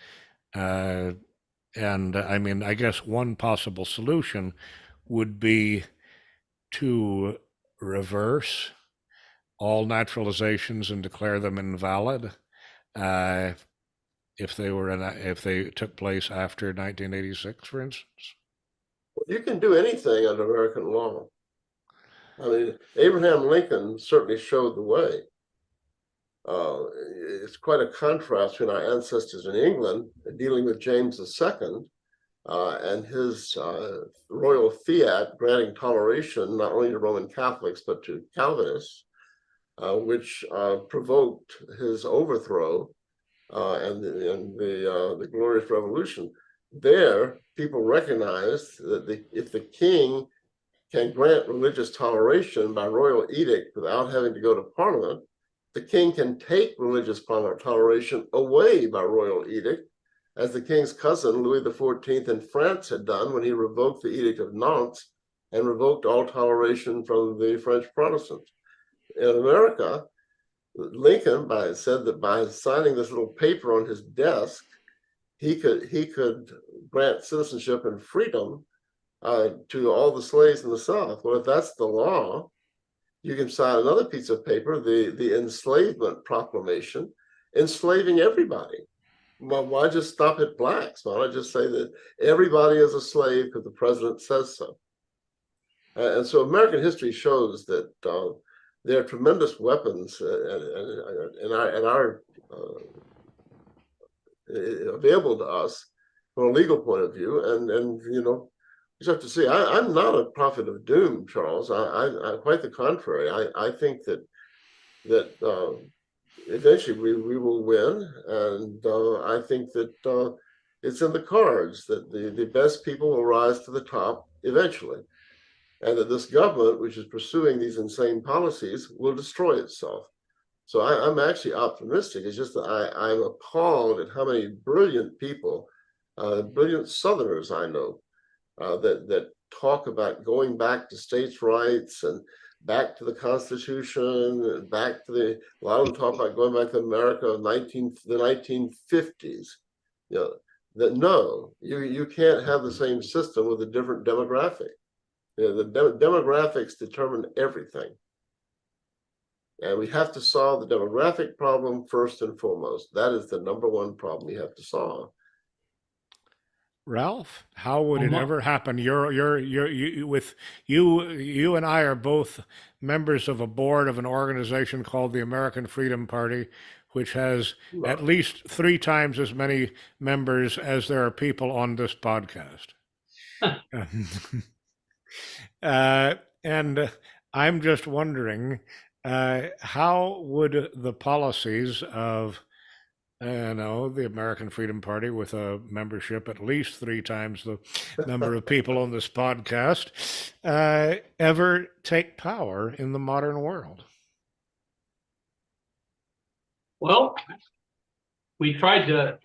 And I mean, I guess one possible solution would be to reverse all naturalizations and declare them invalid if they took place after 1986, for instance. You can do anything under American law. I mean, Abraham Lincoln certainly showed the way. It's quite a contrast between our ancestors in England dealing with James II and his royal fiat granting toleration not only to Roman Catholics but to Calvinists, which provoked his overthrow and the Glorious Revolution. There, people recognized that if the king can grant religious toleration by royal edict without having to go to Parliament, the king can take religious toleration away by royal edict, as the king's cousin Louis XIV in France had done when he revoked the Edict of Nantes and revoked all toleration from the French Protestants. In America, Lincoln said that by signing this little paper on his desk, he could grant citizenship and freedom to all the slaves in the South. Well, if that's the law, you can sign another piece of paper, the Enslavement Proclamation, enslaving everybody. Well, why just stop at blacks? Why not just say that everybody is a slave because the president says so? And so American history shows that there are tremendous weapons available to us from a legal point of view. And you know, you have to see, I'm not a prophet of doom, Charles. I quite the contrary. I think that eventually we will win, and I think that it's in the cards that the best people will rise to the top eventually, and that this government, which is pursuing these insane policies, will destroy itself. So I'm actually optimistic. It's just that I'm appalled at how many brilliant people, brilliant Southerners I know, that talk about going back to states' rights and back to the Constitution, and back to a lot of them talk about going back to America of the 1950s. You know, that no, you can't have the same system with a different demographic. You know, the demographics determine everything. And we have to solve the demographic problem first and foremost. That is the number one problem we have to solve. Ralph, how would it ever happen? You and I are both members of a board of an organization called the American Freedom Party, which has at least 3 times as many members as there are people on this podcast. And I'm just wondering, how would the policies of the American Freedom Party, with a membership at least 3 times the number of people on this podcast, ever take power in the modern world? Well, we tried to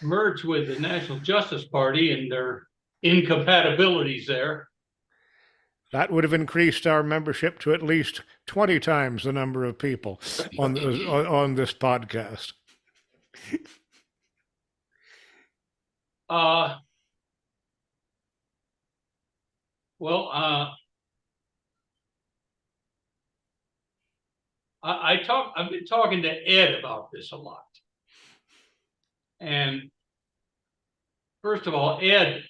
merge with the National Justice Party and their incompatibilities there. That would have increased our membership to at least 20 times the number of people on this podcast. Well, I've been talking to Ed about this a lot. And first of all, Ed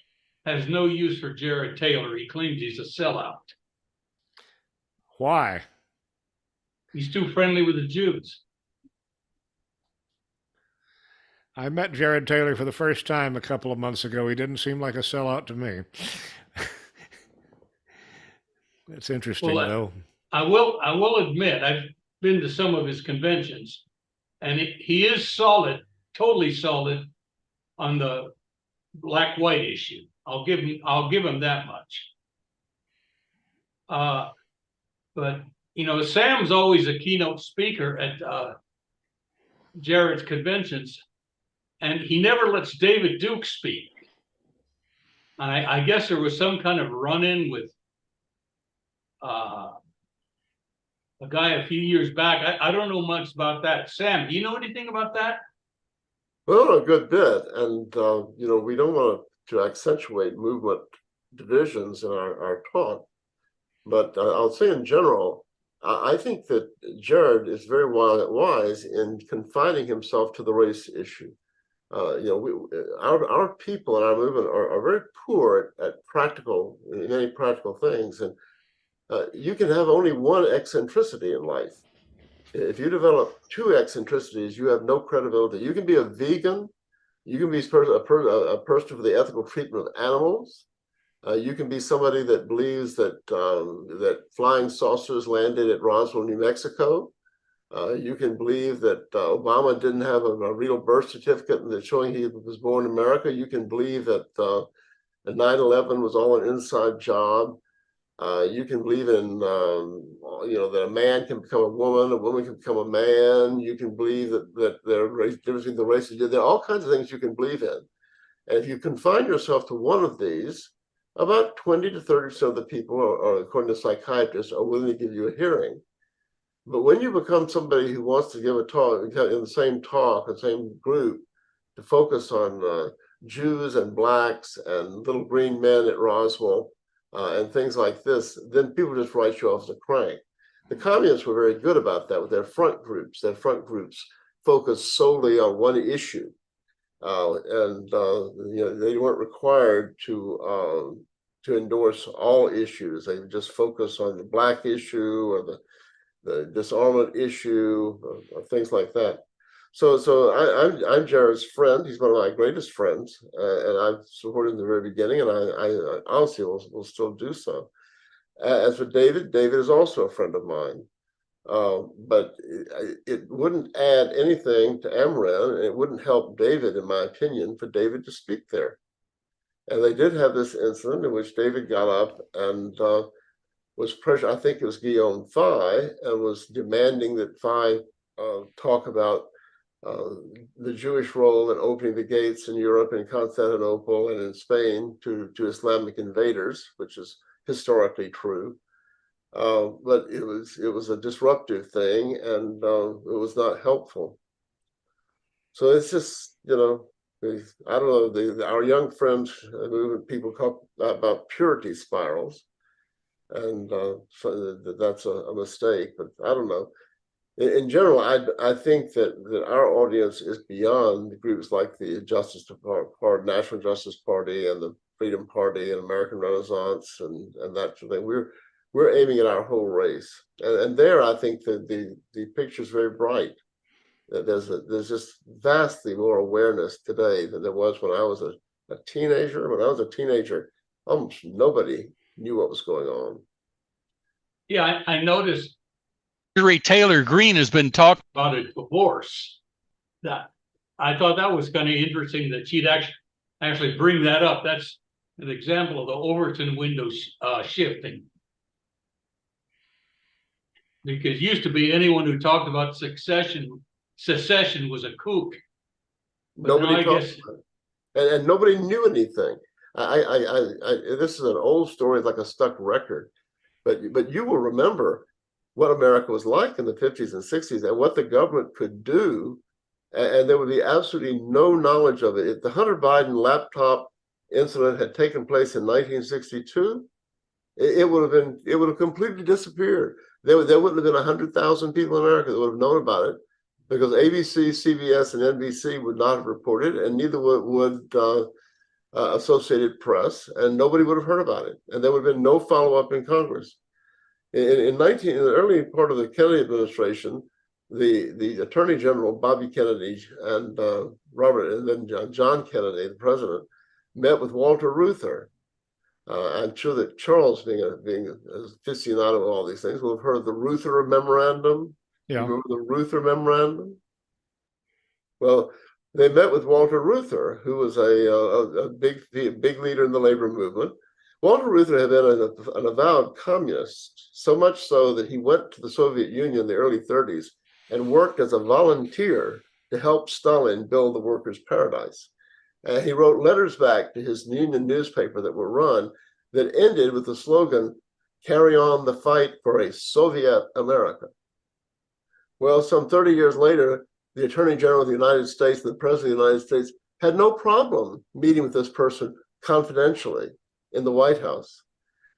has no use for Jared Taylor. He claims he's a sellout. Why? He's too friendly with the Jews. I met Jared Taylor for the first time a couple of months ago. He didn't seem like a sellout to me. It's interesting, though. I will admit, I've been to some of his conventions, and he is solid, totally solid on the black-white issue. I'll give him that much. But you know, Sam's always a keynote speaker at Jared's conventions, and he never lets David Duke speak. And I guess there was some kind of run-in with a guy a few years back. I don't know much about that. Sam, do you know anything about that? Well, a good bit. And, you know, we don't want to accentuate movement divisions in our talk. But I'll say in general, I think that Jared is very wise in confining himself to the race issue. You know, our people in our movement are very poor at many practical things. And you can have only one eccentricity in life. If you develop two eccentricities, you have no credibility. You can be a vegan. You can be a person for the ethical treatment of animals. You can be somebody that believes that that flying saucers landed at Roswell, New Mexico. You can believe that Obama didn't have a real birth certificate that's showing he was born in America. You can believe that 9/11 was all an inside job. You can believe in, you know, that a man can become a woman can become a man. You can believe that there are difference between the races. There are all kinds of things you can believe in. And if you confine yourself to one of these, about 20 to 30% of the people, are, according to psychiatrists, are willing to give you a hearing. But when you become somebody who wants to give a talk in the same talk, the same group, to focus on Jews and blacks and little green men at Roswell and things like this, then people just write you off as a crank. The communists were very good about that with their front groups. Their front groups focused solely on one issue. You know, they weren't required to endorse all issues. They would just focus on the black issue or the disarmament issue or things like that. So I'm Jared's friend. He's one of my greatest friends, and I've supported him in the very beginning, and I honestly will still do so. As for David is also a friend of mine. But it wouldn't add anything to AMREN, and it wouldn't help David, in my opinion, for David to speak there. And they did have this incident in which David got up and was pressured, I think it was Guillaume Fay, and was demanding that Fay talk about the Jewish role in opening the gates in Europe and Constantinople and in Spain to Islamic invaders, which is historically true. But it was a disruptive thing, and it was not helpful. So it's just, you know, I don't know, our young friends, people talk about purity spirals, and so that's a mistake, but I don't know. In general, I think that our audience is beyond groups like the Justice Party, National Justice Party, and the Freedom Party, and American Renaissance, and that sort of thing. We're aiming at our whole race, and there I think that the picture is very bright. There's just vastly more awareness today than there was when I was a teenager. When I was a teenager, almost nobody knew what was going on. Yeah, I noticed Marjorie Taylor Greene has been talking about a divorce. That I thought that was kind of interesting that she'd actually bring that up. That's an example of the Overton window shifting. Because it used to be anyone who talked about secession was a kook. Nobody talked about it. And nobody knew anything. This is an old story, like a stuck record. But you will remember what America was like in the 50s and 60s and what the government could do, and there would be absolutely no knowledge of it. If the Hunter Biden laptop incident had taken place in 1962, it would have completely disappeared. There wouldn't have been 100,000 people in America that would have known about it, because ABC, CBS, and NBC would not have reported, and neither would Associated Press, and nobody would have heard about it, and there would have been no follow-up in Congress. In the early part of the Kennedy administration, the Attorney General Bobby Kennedy and then John Kennedy, the president, met with Walter Reuther. I'm sure that Charles, being an aficionado of all these things, will have heard of the Reuther Memorandum. Yeah. Remember the Reuther Memorandum? Well, they met with Walter Reuther, who was a big leader in the labor movement. Walter Reuther had been an avowed communist, so much so that he went to the Soviet Union in the early 30s and worked as a volunteer to help Stalin build the workers' paradise. And he wrote letters back to his union newspaper that were run that ended with the slogan, "Carry on the fight for a Soviet America." Well, some 30 years later, the Attorney General of the United States and the President of the United States had no problem meeting with this person confidentially in the White House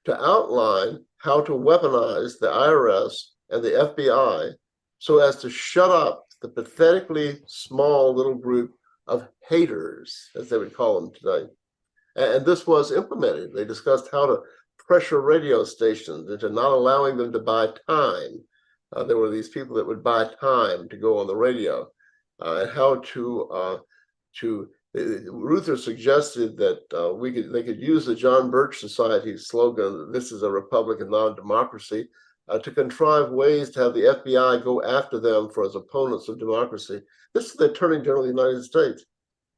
to outline how to weaponize the IRS and the FBI so as to shut up the pathetically small little group of haters, as they would call them today. And this was implemented. They discussed how to pressure radio stations into not allowing them to buy time. There were these people that would buy time to go on the radio, and how to Reuther suggested that they could use the John Birch Society's slogan, "This is a republic and not a democracy," to contrive ways to have the FBI go after them for as opponents of democracy. This is the Attorney General of the United States.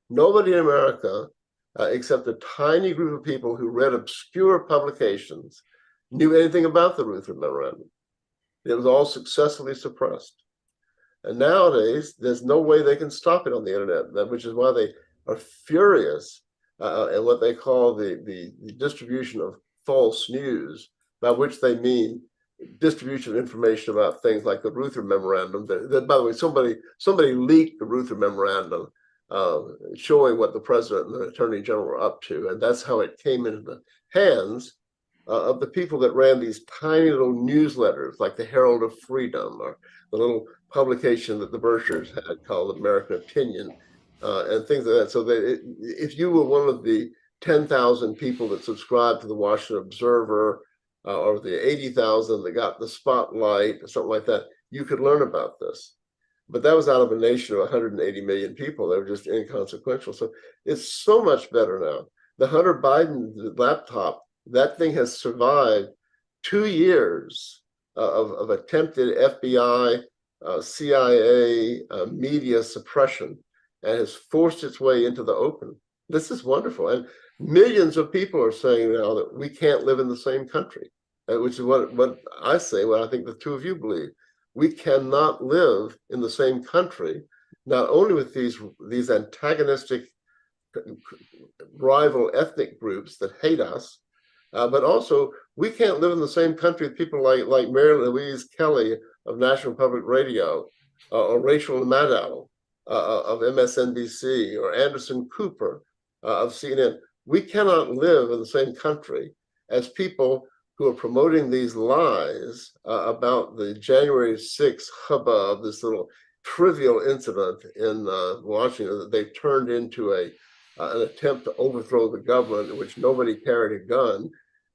Nobody in America, except a tiny group of people who read obscure publications, knew anything about the Reuther Memorandum. It was all successfully suppressed. And nowadays, there's no way they can stop it on the internet, which is why they are furious at what they call the distribution of false news, by which they mean distribution of information about things like the Reuther Memorandum. That, by the way, somebody leaked the Reuther Memorandum, showing what the president and the attorney general were up to, and that's how it came into the hands of the people that ran these tiny little newsletters, like the Herald of Freedom, or the little publication that the Berkshires had called American Opinion, and things like that. So that if you were one of the 10,000 people that subscribed to the Washington Observer, or the 80,000 that got the Spotlight, or something like that, you could learn about this. But that was out of a nation of 180 million people. They were just inconsequential. So it's so much better now. The Hunter Biden laptop, that thing has survived 2 years of attempted FBI, CIA, media suppression, and has forced its way into the open. This is wonderful. And millions of people are saying now that we can't live in the same country, which is what I say, what I think the two of you believe. We cannot live in the same country, not only with these antagonistic rival ethnic groups that hate us, but also we can't live in the same country with people like Mary Louise Kelly of National Public Radio, or Rachel Maddow of MSNBC, or Anderson Cooper of CNN. We cannot live in the same country as people who are promoting these lies about the January 6th hubbub, this little trivial incident in Washington that they've turned into an attempt to overthrow the government in which nobody carried a gun,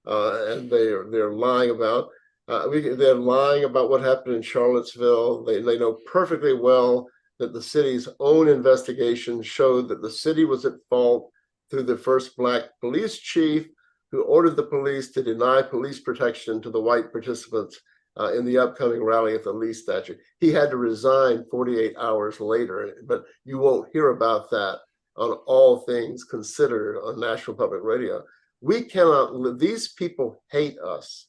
and they're lying about. They're lying about what happened in Charlottesville. They know perfectly well that the city's own investigation showed that the city was at fault through the first Black police chief, who ordered the police to deny police protection to the white participants in the upcoming rally at the Lee statue. He had to resign 48 hours later, but you won't hear about that on All Things Considered on National Public Radio. We cannot live. These people hate us.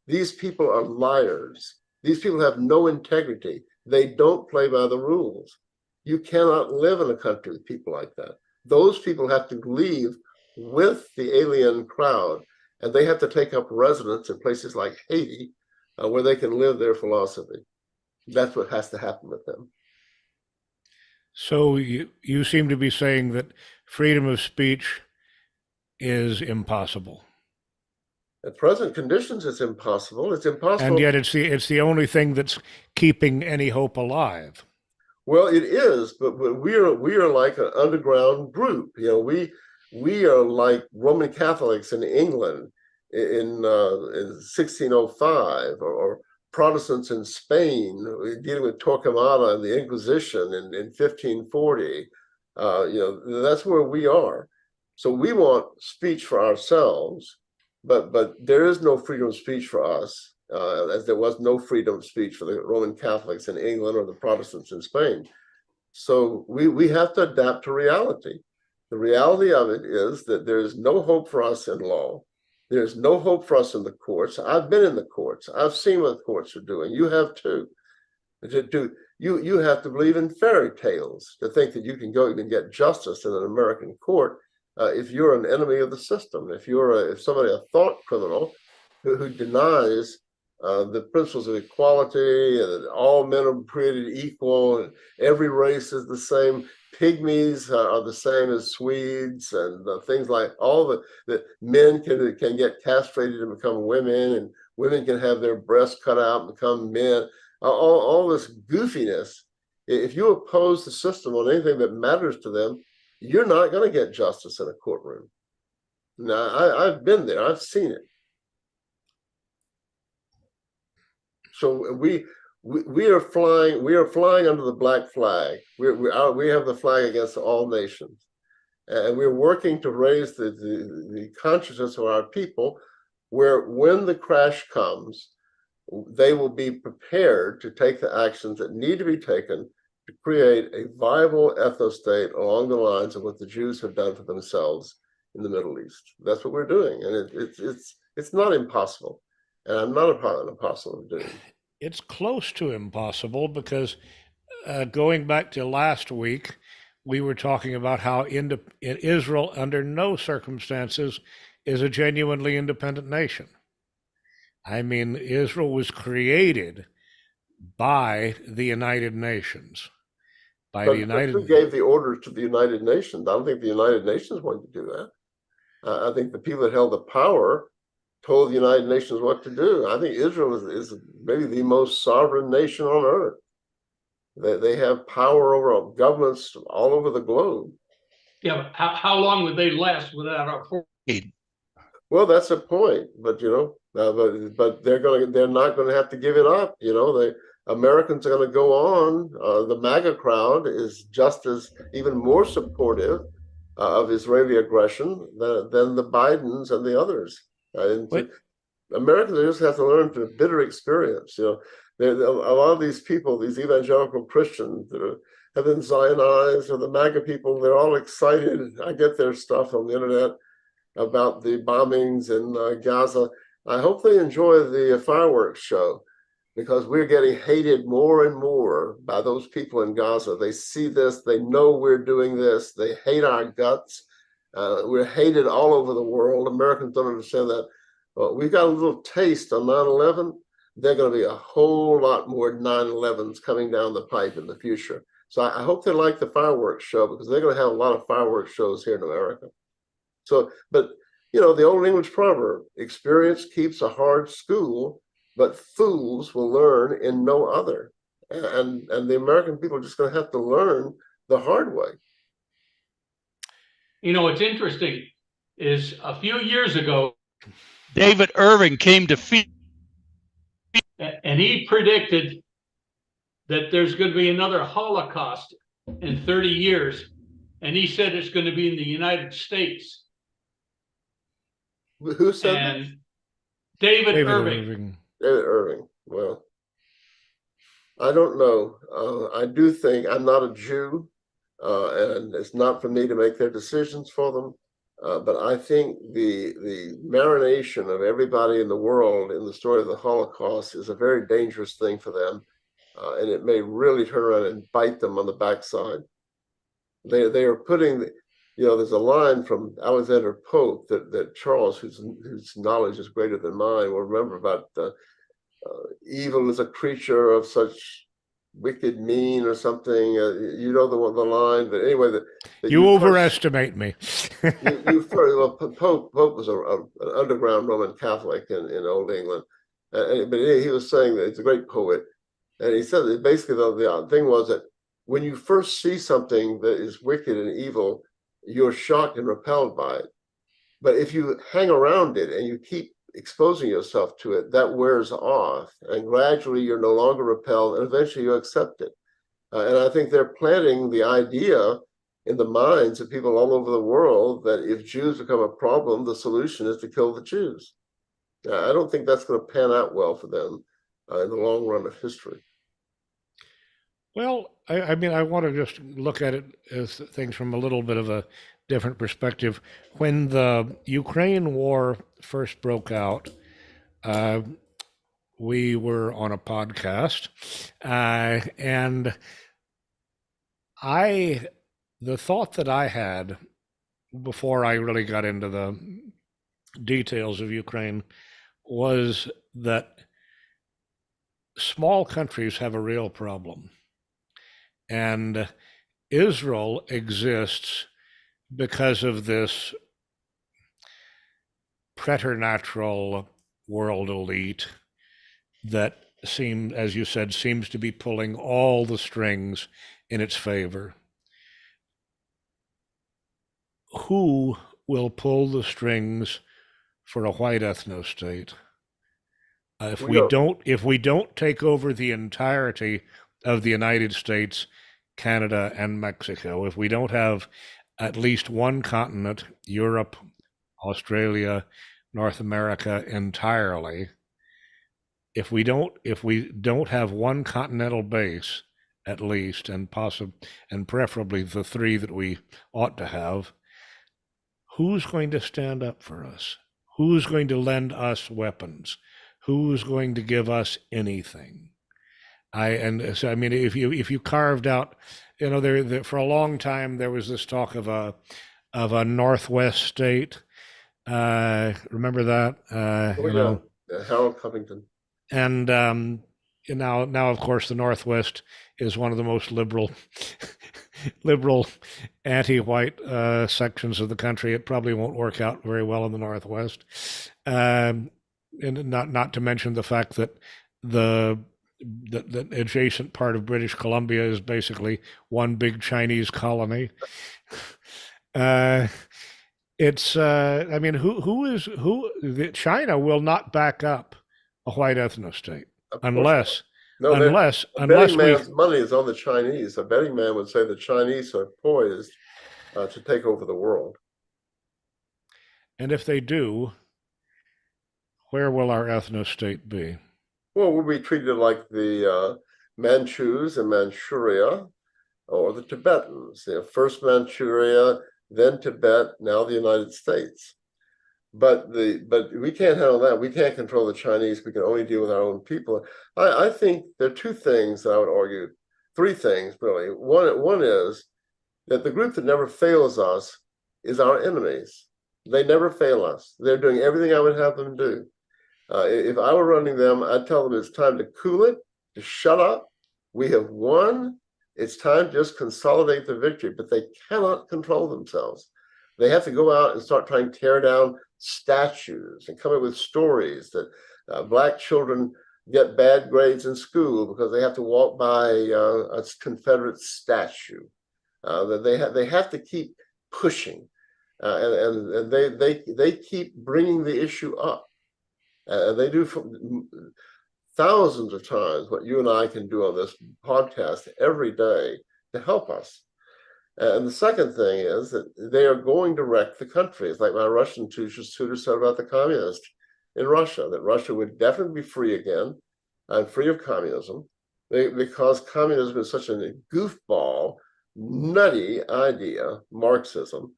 These people are liars. These people have no integrity. They don't play by the rules. You cannot live in a country with people like that. Those people have to leave with the alien crowd. and they have to take up residence in places like Haiti, where they can live their philosophy. That's what has to happen with them. So you seem to be saying that freedom of speech is impossible. At present conditions, it's impossible. It's impossible. And yet it's the only thing that's keeping any hope alive. Well, it is, but we are like an underground group. You know, we are like Roman Catholics in England in 1605, or Protestants in Spain dealing with Torquemada and the Inquisition in 1540. You know, that's where we are. So we want speech for ourselves, but there is no freedom of speech for us, as there was no freedom of speech for the Roman Catholics in England or the Protestants in Spain. So we have to adapt to reality. The reality of it is that there is no hope for us in law. There's no hope for us in the courts. I've been in the courts. I've seen what the courts are doing. You have too. You have to believe in fairy tales to think that you can go and get justice in an American court. If you're an enemy of the system, if somebody, a thought criminal who denies the principles of equality, and all men are created equal, and every race is the same, pygmies are the same as Swedes, and things like all that men can get castrated and become women, and women can have their breasts cut out and become men. All this goofiness. If you oppose the system on anything that matters to them, you're not going to get justice in a courtroom. Now, I've been there. I've seen it. So we are flying. We are flying under the black flag. We have the flag against all nations, and we're working to raise the consciousness of our people, where when the crash comes, they will be prepared to take the actions that need to be taken to create a viable ethno-state along the lines of what the Jews have done for themselves in the Middle East. That's what we're doing, and it's not impossible, and I'm not an apostle of doing. It's close to impossible because going back to last week, we were talking about how Israel, under no circumstances, is a genuinely independent nation. I mean, Israel was created by the United Nations. Who gave the orders to the United Nations? I don't think the United Nations wanted to do that. I think the people that held the power told the United Nations what to do. I think Israel is maybe the most sovereign nation on earth. They have power over governments all over the globe. Yeah, but how long would they last without our aid? Well, that's a point, but you know, but they're not going to have to give it up. You know, Americans are going to go on. The MAGA crowd is just as even more supportive of Israeli aggression than the Bidens and the others. Americans just have to learn from bitter experience. You know, a lot of these people, these evangelical Christians that have been Zionized, or the MAGA people, they're all excited. I get their stuff on the internet about the bombings in Gaza. I hope they enjoy the fireworks show, because we're getting hated more and more by those people in Gaza. They see this, they know we're doing this, they hate our guts. We're hated all over the world. Americans don't understand that. Well, we've got a little taste on 9/11. There are going to be a whole lot more 9/11s coming down the pipe in the future. So I hope they like the fireworks show, because they're going to have a lot of fireworks shows here in America. So, but you know, the old English proverb, experience keeps a hard school, but fools will learn in no other. And the American people are just going to have to learn the hard way. You know, what's interesting is a few years ago, David Irving came to Phoenix, and he predicted that there's going to be another Holocaust in 30 years. And he said it's going to be in the United States. Who said and that? David Irving. David Irving. Well, I don't know. I do think I'm not a Jew, and it's not for me to make their decisions for them. But I think the marination of everybody in the world in the story of the Holocaust is a very dangerous thing for them, and it may really turn around and bite them on the backside. They are putting there's a line from Alexander Pope that Charles, whose knowledge is greater than mine, will remember about evil is a creature of such wicked mean or something. You know the line, but anyway, that you overestimate me. Pope was an underground Roman Catholic in Old England, but he was saying that he's a great poet, and he said that basically the thing was that when you first see something that is wicked and evil, you're shocked and repelled by it. But if you hang around it and you keep exposing yourself to it, that wears off, and gradually you're no longer repelled, and eventually you accept it. And I think they're planting the idea in the minds of people all over the world that if Jews become a problem, the solution is to kill the Jews. I don't think that's going to pan out well for them in the long run of history. Well, I mean, I want to just look at it as things from a little bit of a different perspective. When the Ukraine war first broke out, we were on a podcast, and the thought that I had before I really got into the details of Ukraine was that small countries have a real problem. And Israel exists because of this preternatural world elite that as you said, seems to be pulling all the strings in its favor. Who will pull the strings for a white ethno-state? If we don't take over the entirety of the United States, Canada, and Mexico, if we don't have at least one continent, Europe, Australia, North America entirely, if we don't have one continental base at least, and preferably the three that we ought to have, who's going to stand up for us? Who's going to lend us weapons? Who's going to give us anything? So I mean, if you carved out, there for a long time there was this talk of a Northwest state. Remember that? Harold Covington. And now of course the Northwest is one of the most liberal anti-white sections of the country. It probably won't work out very well in the Northwest, and not to mention the fact that the adjacent part of British Columbia is basically one big Chinese colony. I mean, China will not back up a white ethno-state unless betting man's money is on the Chinese. A betting man would say the Chinese are poised to take over the world. And if they do, where will our ethno-state be? Well, we'll be treated like the Manchus in Manchuria, or the Tibetans. First Manchuria, then Tibet, now the United States. But we can't handle that. We can't control the Chinese. We can only deal with our own people. I think there are two things that I would argue, three things really. One is that the group that never fails us is our enemies. They never fail us. They're doing everything I would have them do. If I were running them, I'd tell them it's time to cool it, to shut up. We have won. It's time to just consolidate the victory, but they cannot control themselves. They have to go out and start trying to tear down statues and come up with stories that Black children get bad grades in school because they have to walk by a Confederate statue. That they have to keep pushing, and they keep bringing the issue up. They do thousands of times what you and I can do on this podcast every day to help us. And the second thing is that they are going to wreck the country. It's like my Russian tutor said about the communists in Russia, that Russia would definitely be free again and free of communism, because communism is such a goofball, nutty idea, Marxism,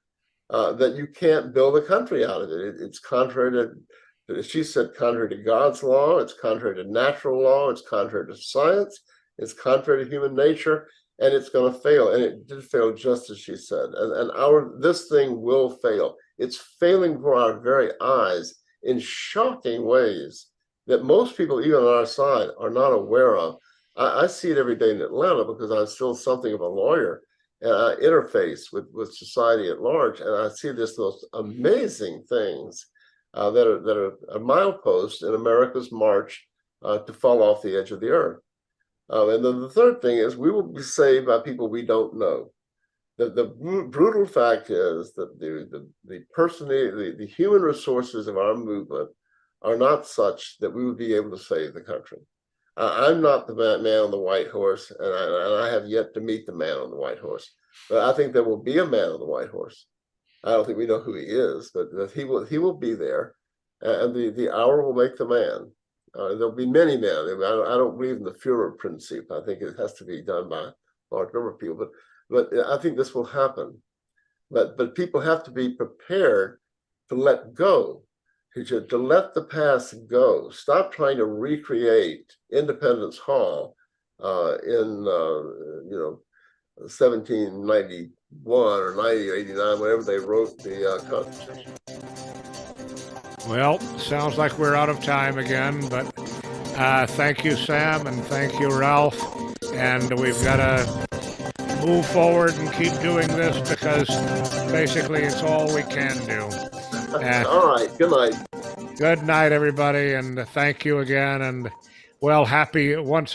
that you can't build a country out of it. It's contrary to, she said, contrary to God's law, it's contrary to natural law, it's contrary to science, it's contrary to human nature, and it's going to fail. And it did fail, just as she said. And this thing will fail. It's failing before our very eyes in shocking ways that most people, even on our side, are not aware of. I see it every day in Atlanta because I'm still something of a lawyer, and I interface with society at large, and I see those amazing things that are a milepost in America's march to fall off the edge of the earth. And then the third thing is we will be saved by people we don't know. The brutal fact is that the human resources of our movement are not such that we would be able to save the country. I'm not the man on the white horse, and I have yet to meet the man on the white horse. But I think there will be a man on the white horse. I don't think we know who he is, but he will be there, and the hour will make the man. There'll be many men. I don't believe in the Führerprinzip. I think it has to be done by a large number of people, but I think this will happen. But people have to be prepared to let go, to let the past go. Stop trying to recreate Independence Hall in 1791 or 90 or 89, whenever they wrote the Constitution. Well, sounds like we're out of time again, but thank you, Sam, and thank you, Ralph. And we've got to move forward and keep doing this because basically it's all we can do. All right. Good night. Good night, everybody, and thank you again. And well, happy one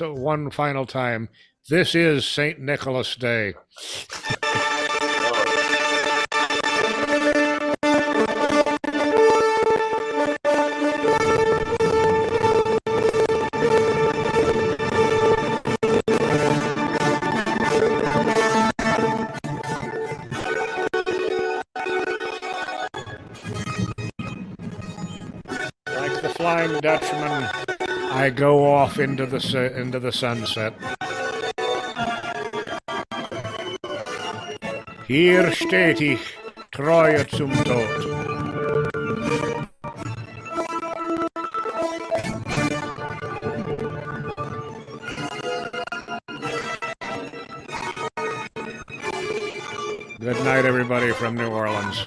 final time. This is St. Nicholas Day. Like the Flying Dutchman, I go off into the sunset. Hier steht ich, Treue zum Tod. Good night, everybody from New Orleans.